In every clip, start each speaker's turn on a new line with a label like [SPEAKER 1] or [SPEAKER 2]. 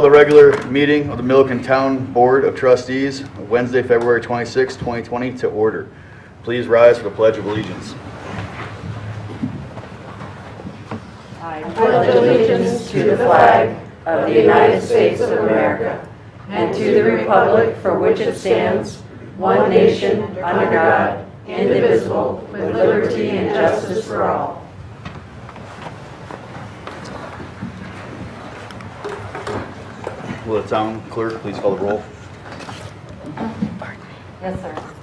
[SPEAKER 1] the regular meeting of the Milliken Town Board of Trustees, Wednesday, February 26, 2020, to order. Please rise for the Pledge of Allegiance.
[SPEAKER 2] I pledge allegiance to the flag of the United States of America and to the republic for which it stands, one nation, under God, indivisible, with liberty and justice for all.
[SPEAKER 1] Will the town clerk please call the roll?
[SPEAKER 3] Yes, sir.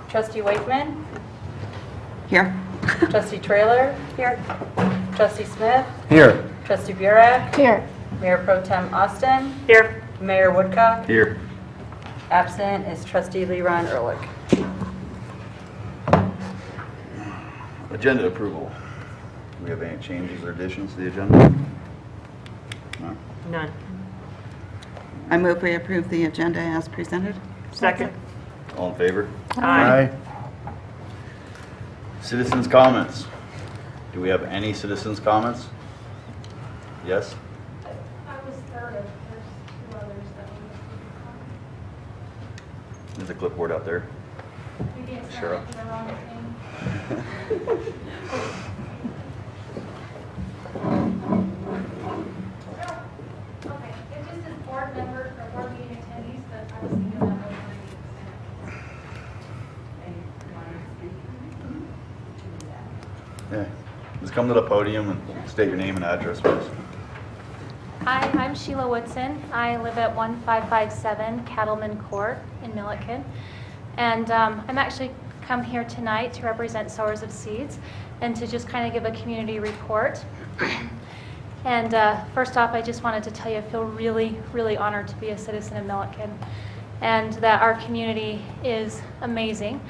[SPEAKER 3] Trustee Wakeman?
[SPEAKER 4] Here.
[SPEAKER 3] Trustee Trailer? Here. Trustee Smith?
[SPEAKER 5] Here.
[SPEAKER 3] Trustee Burek?
[SPEAKER 4] Here.
[SPEAKER 3] Mayor Pro Tem Austin? Here. Mayor Woodcock?
[SPEAKER 1] Here.
[SPEAKER 3] Absent is Trustee Leron Ehrlich.
[SPEAKER 1] Agenda approval. Do we have any changes or additions to the agenda? No.
[SPEAKER 3] None.
[SPEAKER 4] I move we approve the agenda as presented.
[SPEAKER 3] Second.
[SPEAKER 1] All in favor?
[SPEAKER 5] Aye.
[SPEAKER 1] Citizens' comments. Do we have any citizens' comments? Yes?
[SPEAKER 6] I was third of, there's two others that
[SPEAKER 1] There's a clipboard out there.
[SPEAKER 6] we didn't
[SPEAKER 1] Sure.
[SPEAKER 6] sign for the wrong thing. Okay, it just says board members or board meeting attendees, but I was thinking that was
[SPEAKER 1] Yeah. Just come to the podium and state your name and address, please.
[SPEAKER 7] Hi, I'm Sheila Woodson. I live at 1557 Cattleman Court in Milliken. And I'm actually come here tonight to represent Sowers of Seeds and to just kind of give a community report. And first off, I just wanted to tell you I feel really, really honored to be a citizen of Milliken and that our community is amazing.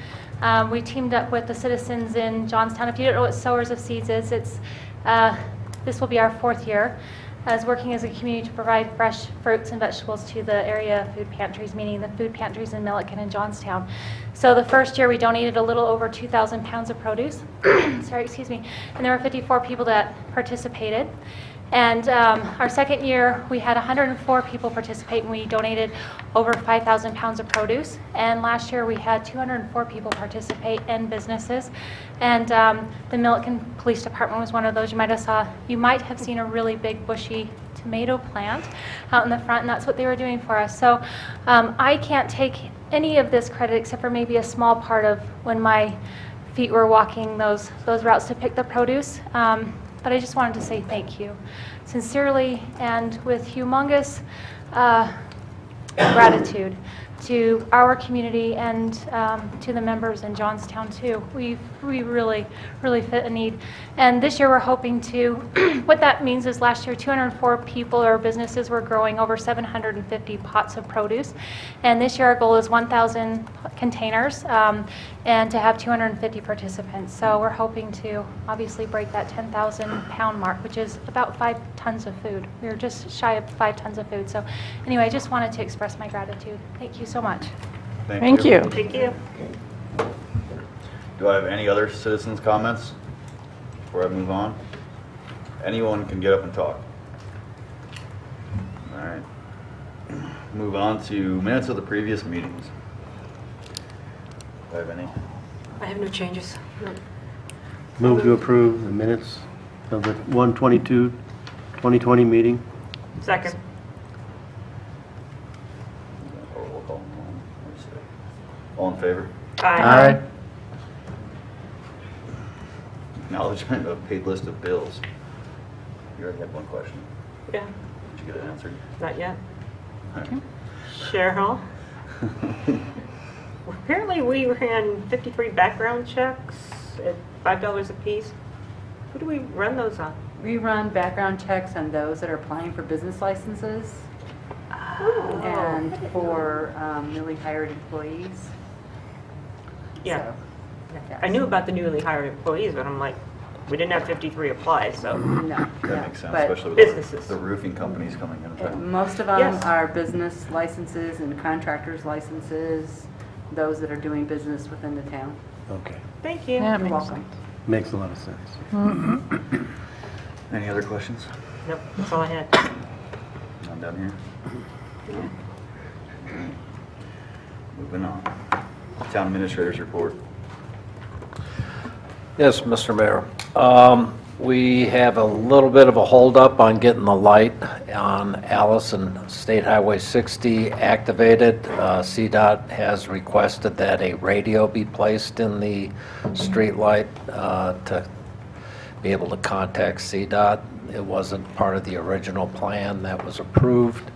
[SPEAKER 7] We teamed up with the citizens in Johnstown. If you don't know what Sowers of Seeds is, this will be our 4th year as working as a community to provide fresh fruits and vegetables to the area food pantries, meaning the food pantries in Milliken and Johnstown. So the first year we donated a little over 2,000 pounds of produce. Sorry, excuse me. And there were 54 people that participated. And our second year, we had 104 people participate, and we donated over 5,000 pounds of produce. And last year, we had 204 people participate and businesses. And the Milliken Police Department was one of those. You might have seen a really big bushy tomato plant out in the front, and that's what they were doing for us. So I can't take any of this credit except for maybe a small part of when my feet were walking those routes to pick the produce. But I just wanted to say thank you, sincerely and with humongous gratitude to our community and to the members in Johnstown too. We really, really fit a need. And this year we're hoping to, what that means is last year 204 people or businesses were growing over 750 pots of produce. And this year our goal is 1,000 containers and to have 250 participants. So we're hoping to obviously break that 10,000 pound mark, which is about 5 tons of food. We're just shy of 5 tons of food. So anyway, I just wanted to express my gratitude. Thank you so much.
[SPEAKER 1] Thank you.
[SPEAKER 3] Thank you.
[SPEAKER 1] Do I have any other citizens' comments before I move on? Anyone can get up and talk. All right. Move on to minutes of the previous meetings. Do I have any?
[SPEAKER 3] I have no changes.
[SPEAKER 5] Move to approve the minutes of the 1/22/2020 meeting.
[SPEAKER 3] Second.
[SPEAKER 1] Roll call. All in favor?
[SPEAKER 5] Aye.
[SPEAKER 1] Acknowledgement of paid list of bills. You already had one question.
[SPEAKER 3] Yeah,
[SPEAKER 1] Did you get it answered?
[SPEAKER 3] not yet.
[SPEAKER 1] All right.
[SPEAKER 3] Cheryl? Apparently we ran 53 background checks at $5 a piece. Who do we run those on?
[SPEAKER 2] We run background checks on those that are applying for business licenses and for newly hired employees.
[SPEAKER 3] Yeah.
[SPEAKER 2] So, yes.
[SPEAKER 3] I knew about the newly hired employees, but I'm like, we didn't have 53 apply, so.
[SPEAKER 2] No.
[SPEAKER 1] That makes sense,
[SPEAKER 2] But
[SPEAKER 1] especially with
[SPEAKER 3] businesses.
[SPEAKER 1] the roofing companies coming in town.
[SPEAKER 2] most of them
[SPEAKER 3] Yes.
[SPEAKER 2] are business licenses and contractors licenses, those that are doing business within the town.
[SPEAKER 5] Okay.
[SPEAKER 3] Thank you.
[SPEAKER 2] You're welcome.
[SPEAKER 5] Makes a lot of sense.
[SPEAKER 1] Any other questions?
[SPEAKER 3] Nope, that's all I had.
[SPEAKER 1] None down here. Moving on. Town Administrator's report.
[SPEAKER 8] Yes, Mr. Mayor. We have a little bit of a holdup on getting the light on Alice and State Highway 60 activated. CDOT has requested that a radio be placed in the street light to be able to contact CDOT. It wasn't part of the original plan that was approved.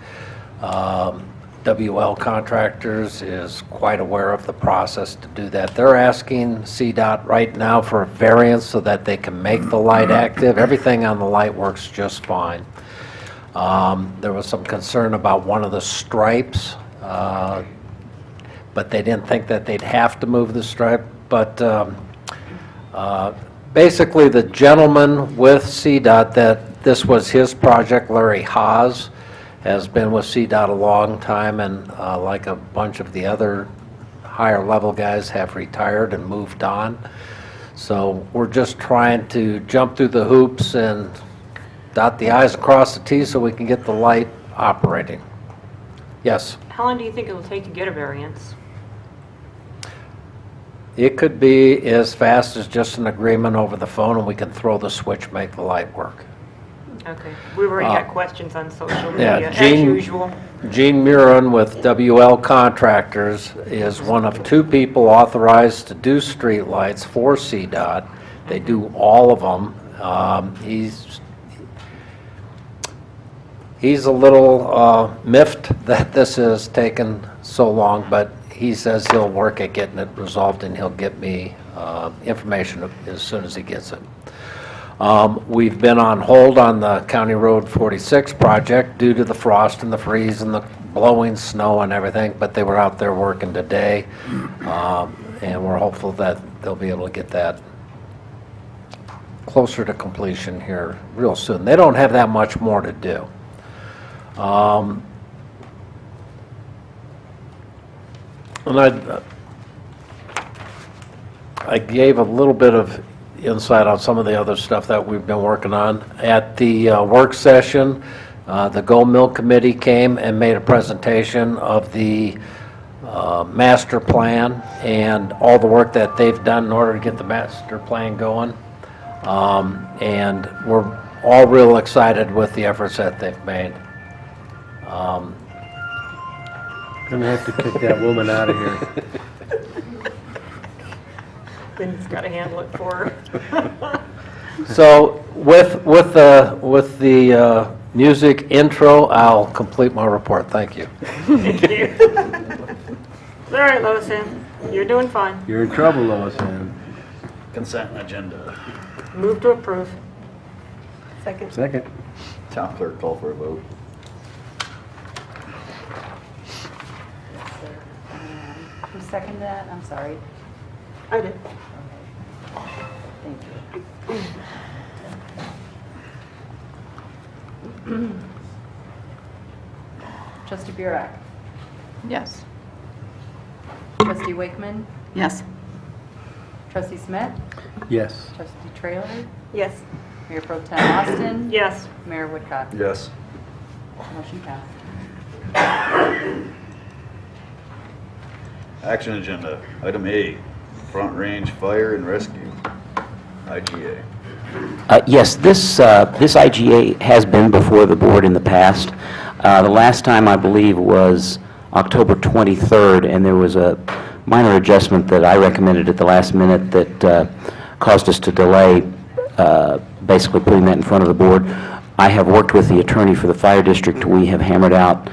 [SPEAKER 8] WL Contractors is quite aware of the process to do that. They're asking CDOT right now for a variance so that they can make the light active. Everything on the light works just fine. There was some concern about one of the stripes, but they didn't think that they'd have to move the stripe. But basically, the gentleman with CDOT, that this was his project, Larry Haas, has been with CDOT a long time, and like a bunch of the other higher level guys have retired and moved on. So we're just trying to jump through the hoops and dot the i's and cross the t's so we can get the light operating. Yes?
[SPEAKER 3] How long do you think it will take to get a variance?
[SPEAKER 8] It could be as fast as just an agreement over the phone, and we can throw the switch, make the light work.
[SPEAKER 3] Okay, we've already got questions on social
[SPEAKER 8] yeah,
[SPEAKER 3] media, as
[SPEAKER 8] Gene-
[SPEAKER 3] usual.
[SPEAKER 8] Gene Murin with WL Contractors is one of two people authorized to do streetlights for CDOT. They do all of them. He's a little miffed that this has taken so long, but he says he'll work at getting it resolved, and he'll get me information as soon as he gets it. We've been on hold on the County Road 46 project due to the frost and the freeze and the blowing snow and everything, but they were out there working today, and we're hopeful that they'll be able to get that closer to completion here real soon. They don't have that much more to do. And I gave a little bit of insight on some of the other stuff that we've been working on. At the work session, the Go Mill Committee came and made a presentation of the master plan and all the work that they've done in order to get the master plan going. And we're all real excited with the efforts that they've made.
[SPEAKER 5] Gonna have to kick that woman out of here.
[SPEAKER 3] Lynn's got to handle it for her.
[SPEAKER 8] So with the music intro, I'll complete my report. Thank you.
[SPEAKER 3] Thank you. All right, Lois Ann, you're doing fine.
[SPEAKER 5] You're in trouble, Lois Ann.
[SPEAKER 1] Consent agenda.
[SPEAKER 3] Move to approve.
[SPEAKER 4] Second.
[SPEAKER 5] Second.
[SPEAKER 1] Town clerk, call for a vote.
[SPEAKER 2] Who seconded that? I'm sorry.
[SPEAKER 3] I did.
[SPEAKER 2] Thank you. Trustee Burek.
[SPEAKER 4] Yes.
[SPEAKER 2] Trustee Wakeman.
[SPEAKER 4] Yes.
[SPEAKER 2] Trustee Smith.
[SPEAKER 5] Yes.
[SPEAKER 2] Trustee Trailer.
[SPEAKER 3] Yes.
[SPEAKER 2] Mayor Pro Tem Austin.
[SPEAKER 3] Yes.
[SPEAKER 2] Mayor Woodcock.
[SPEAKER 1] Yes.
[SPEAKER 2] Motion passed.
[SPEAKER 1] Action agenda. Item A, Front Range Fire and Rescue, IGA.
[SPEAKER 9] Yes, this IGA has been before the board in the past. The last time, I believe, was October 23rd, and there was a minor adjustment that I recommended at the last minute that caused us to delay basically putting that in front of the board. I have worked with the attorney for the fire district. We have hammered out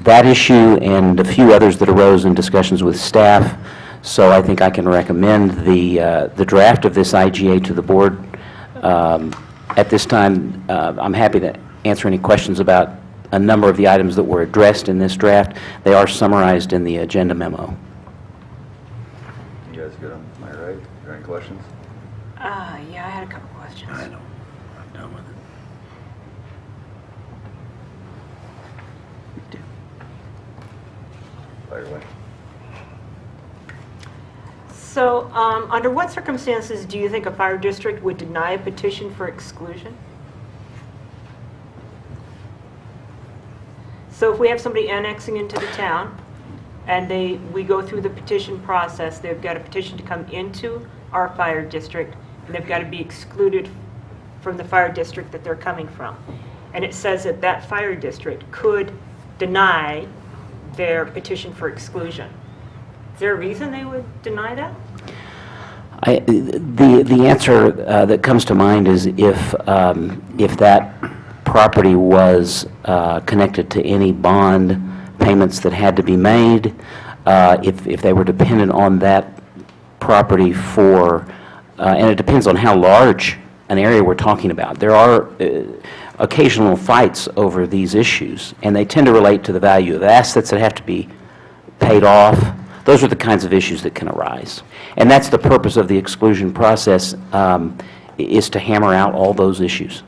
[SPEAKER 9] that issue and a few others that arose in discussions with staff. So I think I can recommend the draft of this IGA to the board. At this time, I'm happy to answer any questions about a number of the items that were addressed in this draft. They are summarized in the agenda memo.
[SPEAKER 1] You guys good on my right? Are there any questions?
[SPEAKER 3] Yeah, I had a couple questions.
[SPEAKER 5] I know. I'm done with it.
[SPEAKER 1] Fire away.
[SPEAKER 3] So, under what circumstances do you think a fire district would deny a petition for exclusion? So if we have somebody annexing into the town, and we go through the petition process, they've got a petition to come into our fire district, and they've got to be excluded from the fire district that they're coming from. And it says that that fire district could deny their petition for exclusion. Is there a reason they would deny that?
[SPEAKER 9] The answer that comes to mind is if that property was connected to any bond payments that had to be made, if they were dependent on that property for, and it depends on how large an area we're talking about. There are occasional fights over these issues, and they tend to relate to the value of assets that have to be paid off. Those are the kinds of issues that can arise. And that's the purpose of the exclusion process, is to hammer out all those issues.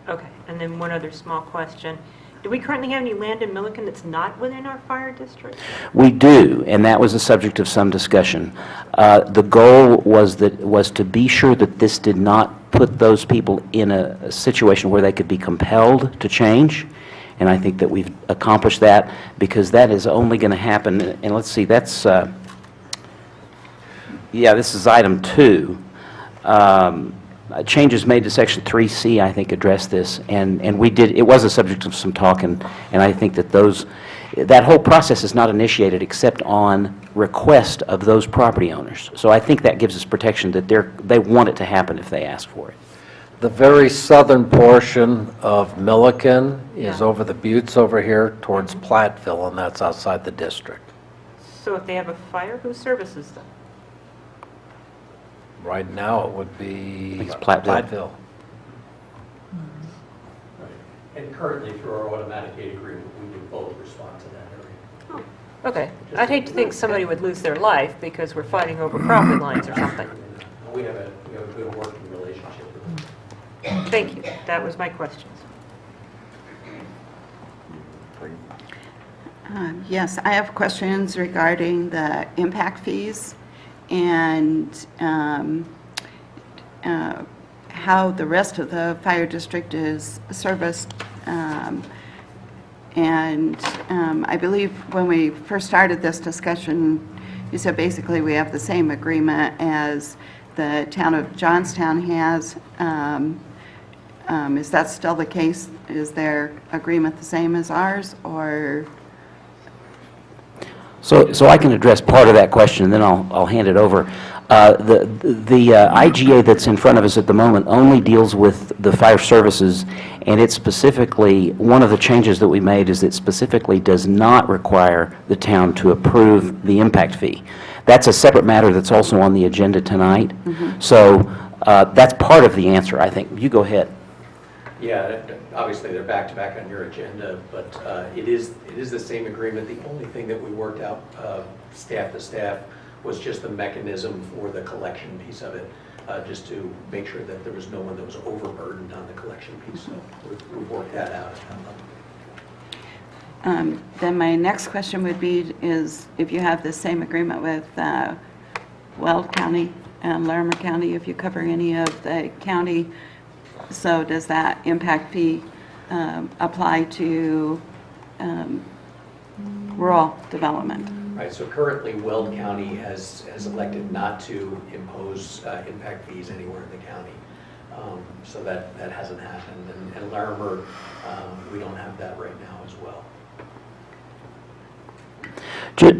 [SPEAKER 3] Okay, and then one other small question. Do we currently have any land in Milliken that's not within our fire district?
[SPEAKER 9] We do, and that was the subject of some discussion. The goal was to be sure that this did not put those people in a situation where they could be compelled to change, and I think that we've accomplished that, because that is only going to happen, and let's see, that's, yeah, this is item 2. Changes made to Section 3C, I think, address this, and we did, it was a subject of some talk, and I think that that whole process is not initiated except on request of those property owners. So I think that gives us protection that they want it to happen if they ask for it.
[SPEAKER 8] The very southern portion of Milliken is
[SPEAKER 3] Yeah.
[SPEAKER 8] over the buttes over here towards Platteville, and that's outside the district.
[SPEAKER 3] So if they have a fire, who services them?
[SPEAKER 8] Right now, it would be
[SPEAKER 9] think it's Platteville.
[SPEAKER 8] Platteville.
[SPEAKER 10] And currently, through our automatic gate agreement, we do both respond to that area.
[SPEAKER 3] Okay, I'd hate to think somebody would lose their life because we're fighting over property lines or something.
[SPEAKER 10] We have a good working relationship with them.
[SPEAKER 3] Thank you, that was my questions.
[SPEAKER 4] Yes, I have questions regarding the impact fees and how the rest of the fire district is serviced. I believe when we first started this discussion, you said basically we have the same agreement as the town of Johnstown has. Is that still the case? Is their agreement the same as ours, or?
[SPEAKER 9] So I can address part of that question, and then I'll hand it over. The IGA that's in front of us at the moment only deals with the fire services, and it specifically, one of the changes that we made is it specifically does not require the town to approve the impact fee. That's a separate matter that's also on the agenda tonight. So that's part of the answer, I think. You go ahead.
[SPEAKER 10] Yeah, obviously, they're back-to-back on your agenda, but it is the same agreement. The only thing that we worked out, staff to staff, was just the mechanism for the collection piece of it, just to make sure that there was no one that was overburdened on the collection piece. So we've worked that out at that level.
[SPEAKER 4] Then my next question would be is if you have the same agreement with Weld County and Larimer County, if you cover any of the county, so does that impact fee apply to rural development?
[SPEAKER 10] Right, so currently, Weld County has elected not to impose impact fees anywhere in the county. So that hasn't happened. And Larimer, we don't have that right now as well.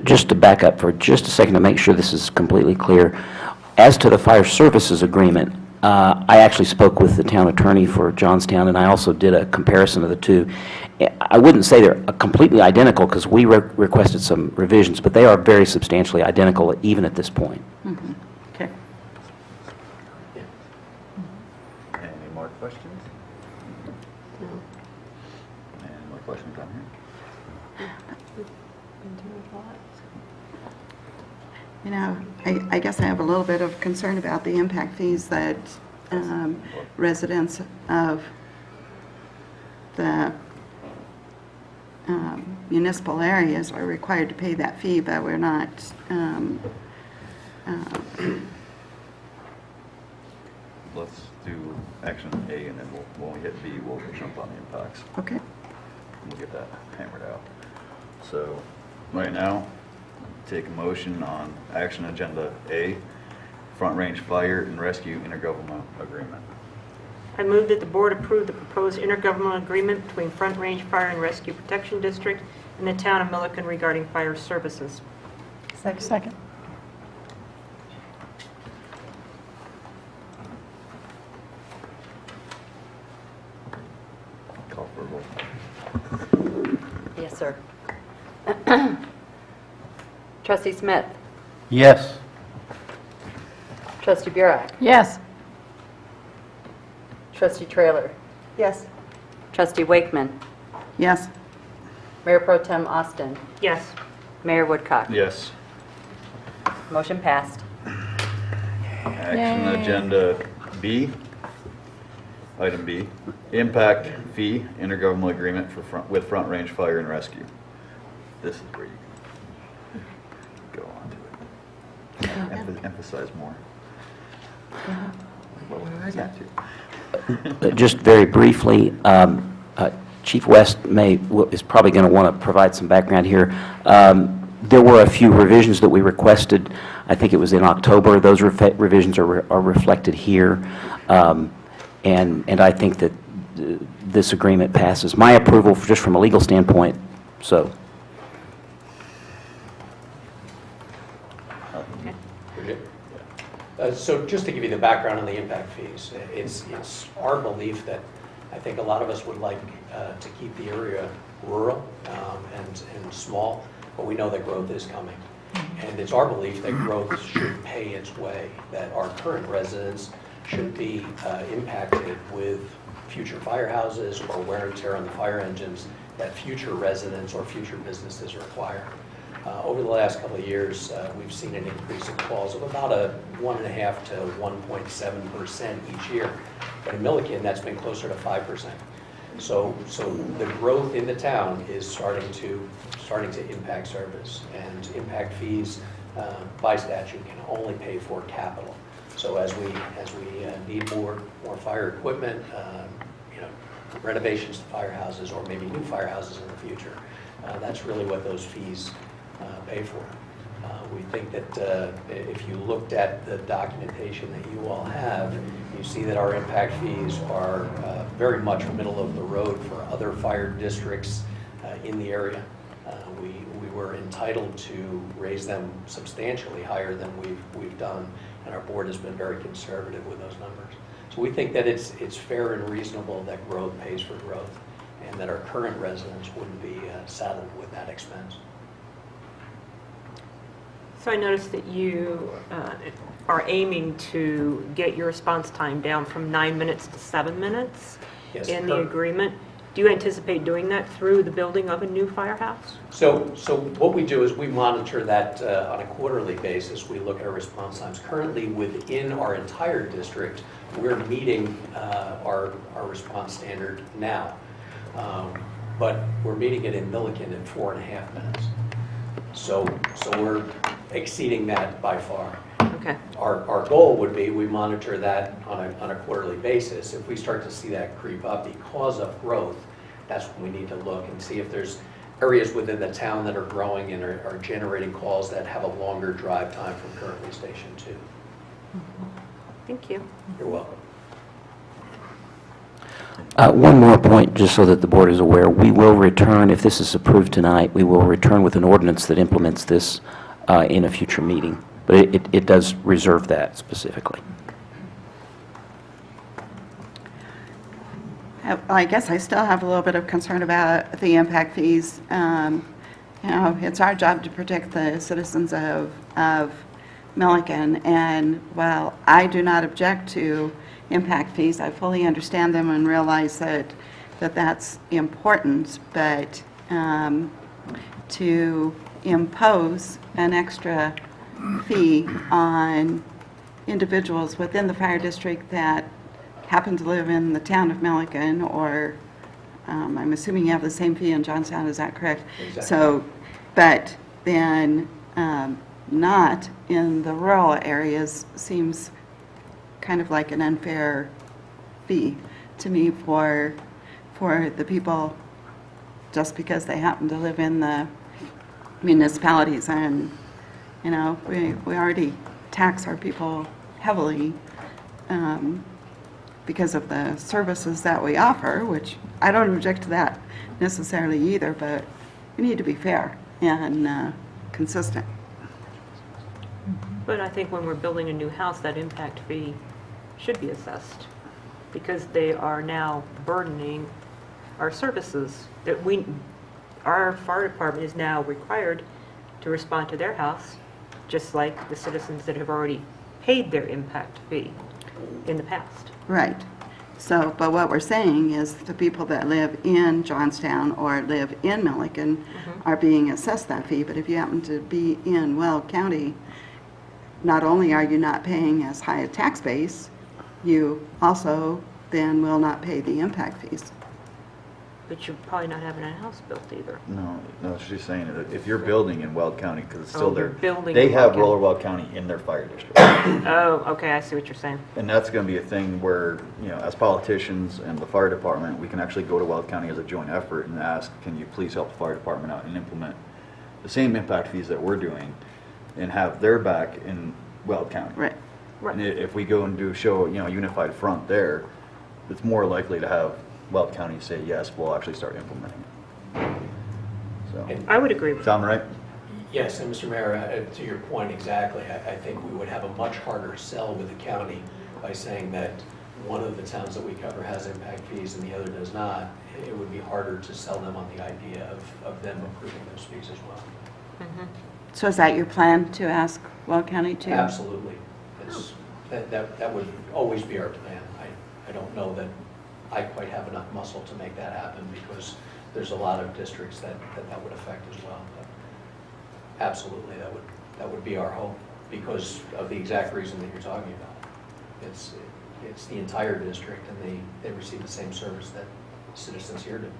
[SPEAKER 9] Just to back up for just a second to make sure this is completely clear, as to the fire services agreement, I actually spoke with the town attorney for Johnstown, and I also did a comparison of the two. I wouldn't say they're completely identical because we requested some revisions, but they are very substantially identical even at this point.
[SPEAKER 4] Okay.
[SPEAKER 1] Any more questions? Any more questions on here?
[SPEAKER 4] You know, I guess I have a little bit of concern about the impact fees that residents of the municipal areas are required to pay that fee, but we're not.
[SPEAKER 1] Let's do action A, and then when we hit B, we'll jump on the impacts.
[SPEAKER 4] Okay.
[SPEAKER 1] we'll get that hammered out. So, right now, take a motion on action agenda A, Front Range Fire and Rescue Intergovernmental Agreement.
[SPEAKER 3] I move that the board approve the proposed intergovernmental agreement between Front Range Fire and Rescue Protection District and the town of Milliken regarding fire services.
[SPEAKER 2] Second.
[SPEAKER 1] Call for a vote.
[SPEAKER 2] Yes, sir. Trustee Smith?
[SPEAKER 5] Yes.
[SPEAKER 2] Trustee Burek?
[SPEAKER 4] Yes.
[SPEAKER 2] Trustee Trailer?
[SPEAKER 4] Yes.
[SPEAKER 2] Trustee Wakeman?
[SPEAKER 4] Yes.
[SPEAKER 2] Mayor Pro Tem Austin?
[SPEAKER 3] Yes.
[SPEAKER 2] Mayor Woodcock?
[SPEAKER 1] Yes.
[SPEAKER 2] Motion passed.
[SPEAKER 1] Action agenda B, item B, impact fee intergovernmental agreement with Front Range Fire and Rescue. This is where you can go on to it. Emphasize more. What was I got to?
[SPEAKER 9] Just very briefly, Chief West is probably going to want to provide some background here. There were a few revisions that we requested. I think it was in October. Those revisions are reflected here. And I think that this agreement passes my approval just from a legal standpoint, so.
[SPEAKER 10] So just to give you the background on the impact fees, it's our belief that I think a lot of us would like to keep the area rural and small, but we know that growth is coming. And it's our belief that growth should pay its way, that our current residents should be impacted with future firehouses or wear and tear on the fire engines that future residents or future businesses require. Over the last couple of years, we've seen an increase in calls of about a 1.5 to 1.7% each year. But in Milliken, that's been closer to 5%. So the growth in the town is starting to impact service, and impact fees by statute can only pay for capital. So as we need more fire equipment, renovations to firehouses or maybe new firehouses in the future, that's really what those fees pay for. We think that if you looked at the documentation that you all have, you see that our impact fees are very much middle of the road for other fire districts in the area. We were entitled to raise them substantially higher than we've done, and our board has been very conservative with those numbers. So we think that it's fair and reasonable that growth pays for growth, and that our current residents wouldn't be saddled with that expense.
[SPEAKER 3] So I noticed that you are aiming to get your response time down from 9 minutes to 7 minutes
[SPEAKER 10] Yes,
[SPEAKER 3] in the agreement. Do you anticipate doing that through the building of a new firehouse?
[SPEAKER 10] So what we do is we monitor that on a quarterly basis. We look at our response times. Currently, within our entire district, we're meeting our response standard now. But we're meeting it in Milliken in 4.5 minutes. So we're exceeding that by far.
[SPEAKER 3] Okay.
[SPEAKER 10] Our goal would be we monitor that on a quarterly basis. If we start to see that creep up because of growth, that's when we need to look and see if there's areas within the town that are growing and are generating calls that have a longer drive time from currently Station 2.
[SPEAKER 3] Thank you.
[SPEAKER 10] You're welcome.
[SPEAKER 9] One more point, just so that the board is aware. We will return, if this is approved tonight, we will return with an ordinance that implements this in a future meeting. But it does reserve that specifically.
[SPEAKER 4] I guess I still have a little bit of concern about the impact fees. It's our job to protect the citizens of Milliken, and while I do not object to impact fees, I fully understand them and realize that that's important, but to impose an extra fee on individuals within the fire district that happen to live in the town of Milliken, or I'm assuming you have the same fee in Johnstown, is that correct?
[SPEAKER 10] Exactly.
[SPEAKER 4] So, but then not in the rural areas seems kind of like an unfair fee to me for the people just because they happen to live in the municipalities. And, you know, we already tax our people heavily because of the services that we offer, which I don't object to that necessarily either, but we need to be fair and consistent.
[SPEAKER 3] But I think when we're building a new house, that impact fee should be assessed because they are now burdening our services that our fire department is now required to respond to their house, just like the citizens that have already paid their impact fee in the past.
[SPEAKER 4] Right. So, but what we're saying is the people that live in Johnstown or live in Milliken are being assessed that fee, but if you happen to be in Weld County, not only are you not paying as high a tax base, you also then will not pay the impact fees.
[SPEAKER 3] But you're probably not having a house built either.
[SPEAKER 1] No, she's saying that if you're building in Weld County, because it's still
[SPEAKER 3] you're
[SPEAKER 1] there,
[SPEAKER 3] building
[SPEAKER 1] they
[SPEAKER 3] in
[SPEAKER 1] have
[SPEAKER 3] Weld County.
[SPEAKER 1] Lower Weld County in their fire district.
[SPEAKER 3] Oh, okay, I see what you're saying.
[SPEAKER 1] And that's going to be a thing where, you know, as politicians and the fire department, we can actually go to Weld County as a joint effort and ask, can you please help the fire department out and implement the same impact fees that we're doing and have their back in Weld County.
[SPEAKER 4] Right.
[SPEAKER 1] And if we go and show, you know, a unified front there, it's more likely to have Weld County say, yes, we'll actually start implementing it. So,
[SPEAKER 3] I would agree with that.
[SPEAKER 1] sound right?
[SPEAKER 10] Yes, and Mr. Mayor, to your point exactly, I think we would have a much harder sell with the county by saying that one of the towns that we cover has impact fees and the other does not. It would be harder to sell them on the idea of them approving those fees as well.
[SPEAKER 4] So is that your plan, to ask Weld County to?
[SPEAKER 10] Absolutely. That would always be our plan. I don't know that I quite have enough muscle to make that happen because there's a lot of districts that would affect as well. But absolutely, that would be our hope because of the exact reason that you're talking about. It's the entire district and they receive the same service that citizens here do.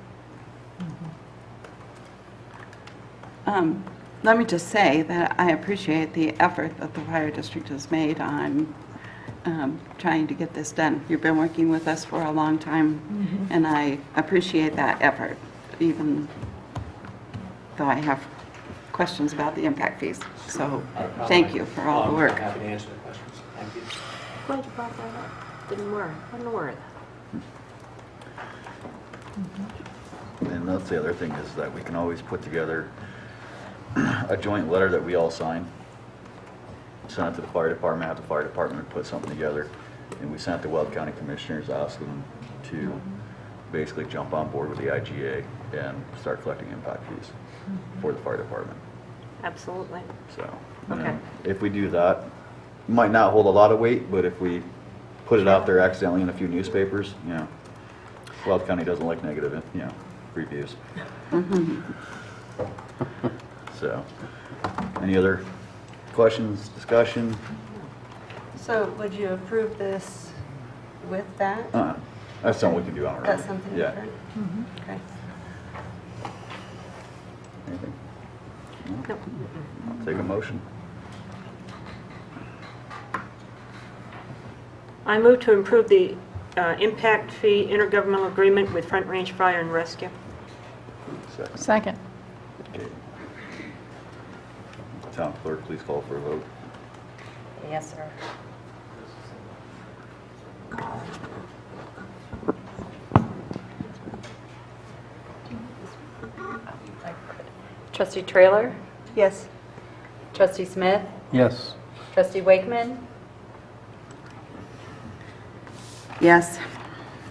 [SPEAKER 4] Let me just say that I appreciate the effort that the fire district has made on trying to get this done. You've been working with us for a long time, and I appreciate that effort, even though I have questions about the impact fees. So thank you for all the work.
[SPEAKER 10] I'm happy to answer the questions. Thank you.
[SPEAKER 3] Glad you brought that up. Didn't worry. I'm not worried.
[SPEAKER 1] And that's the other thing is that we can always put together a joint letter that we all sign, send it to the fire department, have the fire department put something together, and we sent it to Weld County Commissioners, ask them to basically jump on board with the IGA and start collecting impact fees for the fire department.
[SPEAKER 3] Absolutely.
[SPEAKER 1] So, you know,
[SPEAKER 3] Okay.
[SPEAKER 1] if we do that, it might not hold a lot of weight, but if we put it out there accidentally in a few newspapers, you know, Weld County doesn't like negative, you know, reviews. So, any other questions, discussion?
[SPEAKER 2] So would you approve this with that?
[SPEAKER 1] That's something we can do on our own.
[SPEAKER 2] That's something
[SPEAKER 1] Yeah.
[SPEAKER 2] different? Okay.
[SPEAKER 1] Anything?
[SPEAKER 3] No.
[SPEAKER 1] I'll take a motion.
[SPEAKER 3] I move to improve the impact fee intergovernmental agreement with Front Range Fire and Rescue.
[SPEAKER 1] Second.
[SPEAKER 11] Second.
[SPEAKER 1] Okay. Town clerk, please call for a vote.
[SPEAKER 2] Yes, sir. Trustee Trailer?
[SPEAKER 4] Yes.
[SPEAKER 2] Trustee Smith?
[SPEAKER 5] Yes.
[SPEAKER 2] Trustee Wakeman?
[SPEAKER 4] Yes.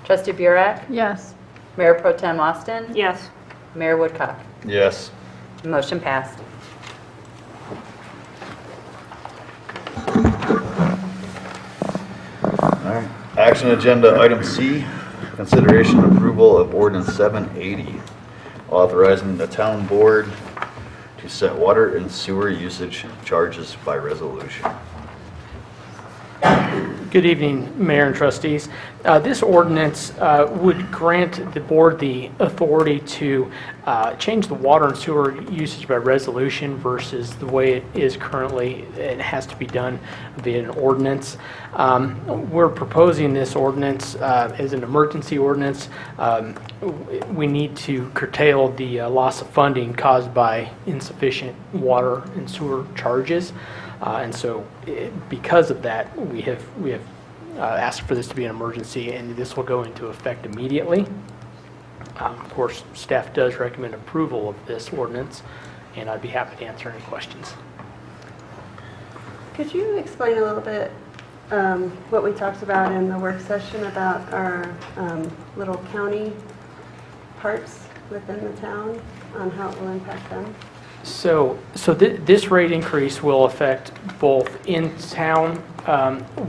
[SPEAKER 2] Trustee Burek?
[SPEAKER 11] Yes.
[SPEAKER 2] Mayor Pro Tem Austin?
[SPEAKER 3] Yes.
[SPEAKER 2] Mayor Woodcock?
[SPEAKER 1] Yes.
[SPEAKER 2] Motion passed.
[SPEAKER 1] All right. Action agenda item C, consideration and approval of ordinance 780, authorizing the town board to set water and sewer usage charges by resolution.
[SPEAKER 11] Good evening, Mayor and trustees. This ordinance would grant the board the authority to change the water and sewer usage by resolution versus the way it is currently. It has to be done via an ordinance. We're proposing this ordinance as an emergency ordinance. We need to curtail the loss of funding caused by insufficient water and sewer charges. And so because of that, we have asked for this to be an emergency, and this will go into effect immediately. Of course, staff does recommend approval of this ordinance, and I'd be happy to answer any questions.
[SPEAKER 2] Could you explain a little bit what we talked about in the work session about our little county parts within the town, on how it will impact them?
[SPEAKER 11] So this rate increase will affect both in-town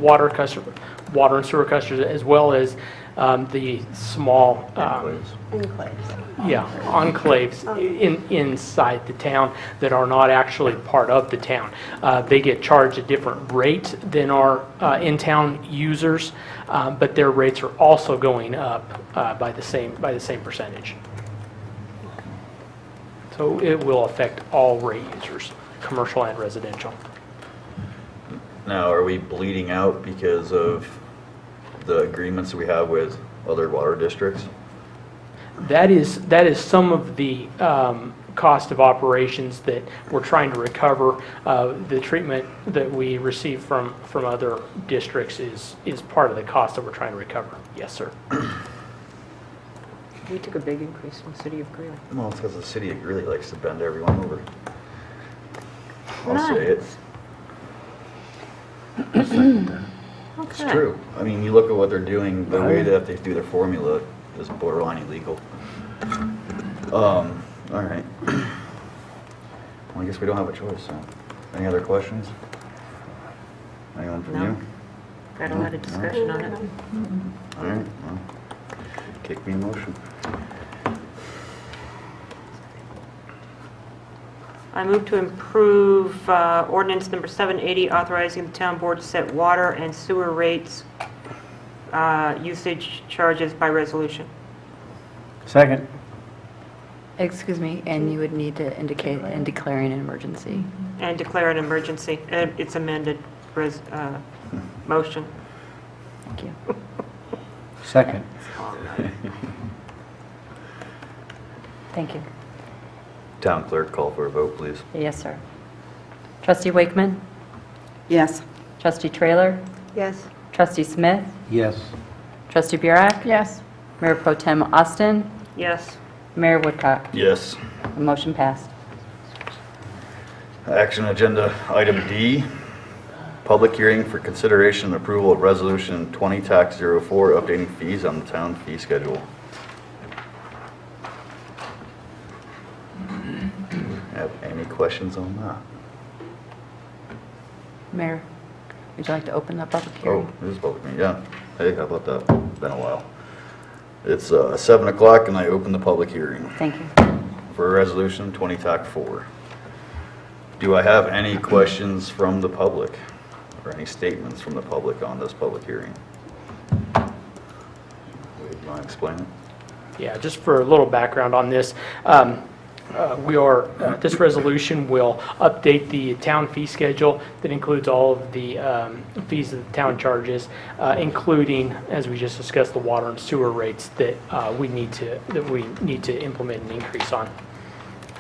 [SPEAKER 11] water and sewer customers, as well as the small enclaves inside the town that are not actually part of the town. They get charged a different rate than our in-town users, but their rates are also going up by the same percentage. So it will affect all rate users, commercial and residential.
[SPEAKER 1] Now, are we bleeding out because of the agreements we have with other water districts?
[SPEAKER 11] That is some of the cost of operations that we're trying to recover. The treatment that we receive from other districts is part of the cost that we're trying to recover. Yes, sir.
[SPEAKER 3] We took a big increase from the city of Greeley.
[SPEAKER 1] Well, it's because the city really likes to bend everyone over. I'll say it. It's true. I mean, you look at what they're doing, the way that they do their formula is borderline illegal. All right. Well, I guess we don't have a choice, so. Any other questions? Anyone from you?
[SPEAKER 3] Got a lot of discussion on it.
[SPEAKER 1] All right, well, kick me in motion.
[SPEAKER 3] I move to improve ordinance number 780, authorizing the town board to set water and sewer rates, usage charges by resolution.
[SPEAKER 5] Second.
[SPEAKER 2] Excuse me, and you would need to indicate in declaring an emergency.
[SPEAKER 3] And declare an emergency. It's amended motion.
[SPEAKER 2] Thank you.
[SPEAKER 5] Second.
[SPEAKER 2] Thank you.
[SPEAKER 1] Town clerk, call for a vote, please.
[SPEAKER 2] Yes, sir. Trustee Wakeman?
[SPEAKER 4] Yes.
[SPEAKER 2] Trustee Trailer?
[SPEAKER 4] Yes.
[SPEAKER 2] Trustee Smith?
[SPEAKER 5] Yes.
[SPEAKER 2] Trustee Burek?
[SPEAKER 4] Yes.
[SPEAKER 2] Mayor Pro Tem Austin?
[SPEAKER 3] Yes.
[SPEAKER 2] Mayor Woodcock?
[SPEAKER 1] Yes.
[SPEAKER 2] The motion passed.
[SPEAKER 1] Action agenda item D, public hearing for consideration and approval of resolution 20-04, updating fees on the town fee schedule. Have any questions on that?
[SPEAKER 2] Mayor, would you like to open the public
[SPEAKER 1] Oh,
[SPEAKER 2] hearing?
[SPEAKER 1] this is public meeting, yeah. Hey, how about that? Been a while. It's 7 o'clock and I open the public hearing
[SPEAKER 2] Thank you.
[SPEAKER 1] for resolution 20-4. Do I have any questions from the public or any statements from the public on this public hearing? Would you want to explain it?
[SPEAKER 11] Yeah, just for a little background on this, this resolution will update the town fee schedule that includes all of the fees that the town charges, including, as we just discussed, the water and sewer rates that we need to implement an increase on.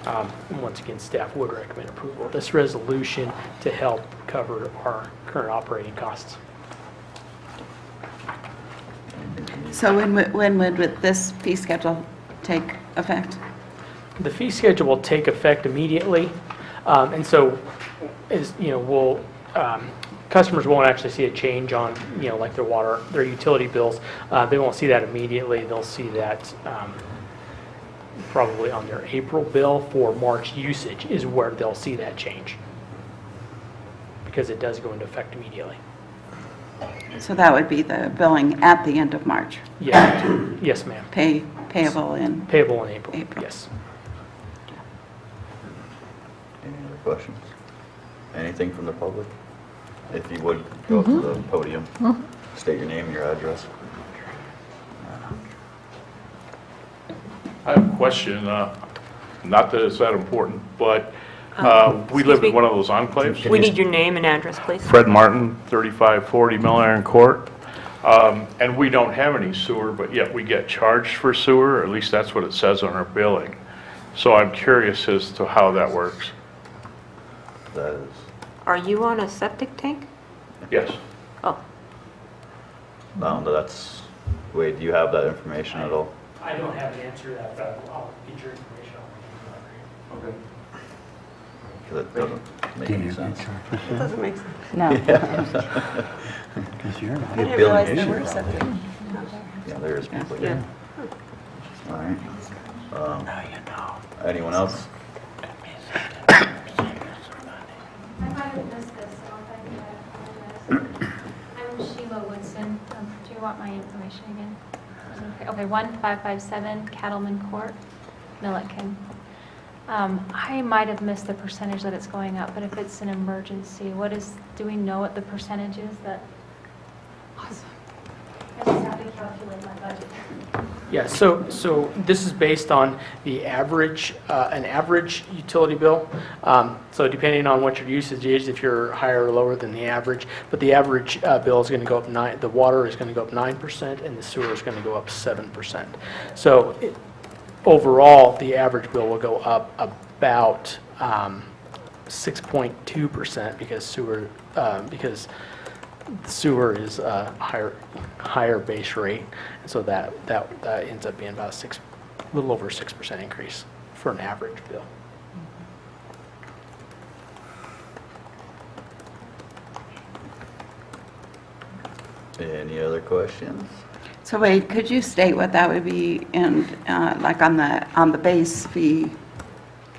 [SPEAKER 11] And once again, staff would recommend approval of this resolution to help cover our current operating costs.
[SPEAKER 4] So when would this fee schedule take effect?
[SPEAKER 11] The fee schedule will take effect immediately, and so, as you know, customers won't actually see a change on, like their utility bills. They won't see that immediately. They'll see that probably on their April bill for March usage is where they'll see that change, because it does go into effect immediately.
[SPEAKER 4] So that would be the billing at the end of March?
[SPEAKER 11] Yes, yes, ma'am.
[SPEAKER 4] Payable in?
[SPEAKER 11] Payable in April,
[SPEAKER 4] April.
[SPEAKER 11] yes.
[SPEAKER 1] Any other questions? Anything from the public? if you would, go up to the podium. State your name and your address.
[SPEAKER 12] I have a question, not that it's that important, but we
[SPEAKER 3] excuse
[SPEAKER 12] live
[SPEAKER 3] me.
[SPEAKER 12] in one of those enclaves.
[SPEAKER 3] We need your name and address, please.
[SPEAKER 12] Fred Martin, 3540 Mill Iron Court. And we don't have any sewer, but yet we get charged for sewer, or at least that's what it says on our billing. So I'm curious as to how that works.
[SPEAKER 1] That is,
[SPEAKER 3] Are you on a septic tank?
[SPEAKER 12] Yes.
[SPEAKER 3] Oh,
[SPEAKER 1] that's, Wade, do you have that information at all?
[SPEAKER 11] I don't have an answer to that, but I'll get your information.
[SPEAKER 12] Okay.
[SPEAKER 1] Because it doesn't make any sense.
[SPEAKER 2] It doesn't make sense.
[SPEAKER 4] No.
[SPEAKER 5] Because you're not.
[SPEAKER 2] I didn't realize there were septic.
[SPEAKER 1] Yeah, there is people
[SPEAKER 3] yeah.
[SPEAKER 1] here. All right. Anyone else?
[SPEAKER 6] I might have missed this, so if I apologize. I'm Sheila Woodson. Do you want my information again? Okay, 1557 Cattleman Court, Milliken. I might have missed the percentage that it's going up, but if it's an emergency, do we know what the percentage is that? Awesome. I just have to calculate my budget.
[SPEAKER 11] Yeah, so this is based on the average, an average utility bill. So depending on what your usage is, if you're higher or lower than the average, but the average bill is going to go up the water is going to go up 9% and the sewer is going to go up 7%. So overall, the average bill will go up about 6.2% because sewer is a higher base rate, and so that ends up being about a little over 6% increase for an average bill.
[SPEAKER 1] Any other questions?
[SPEAKER 4] So Wade, could you state what that would be in, like on the base fee?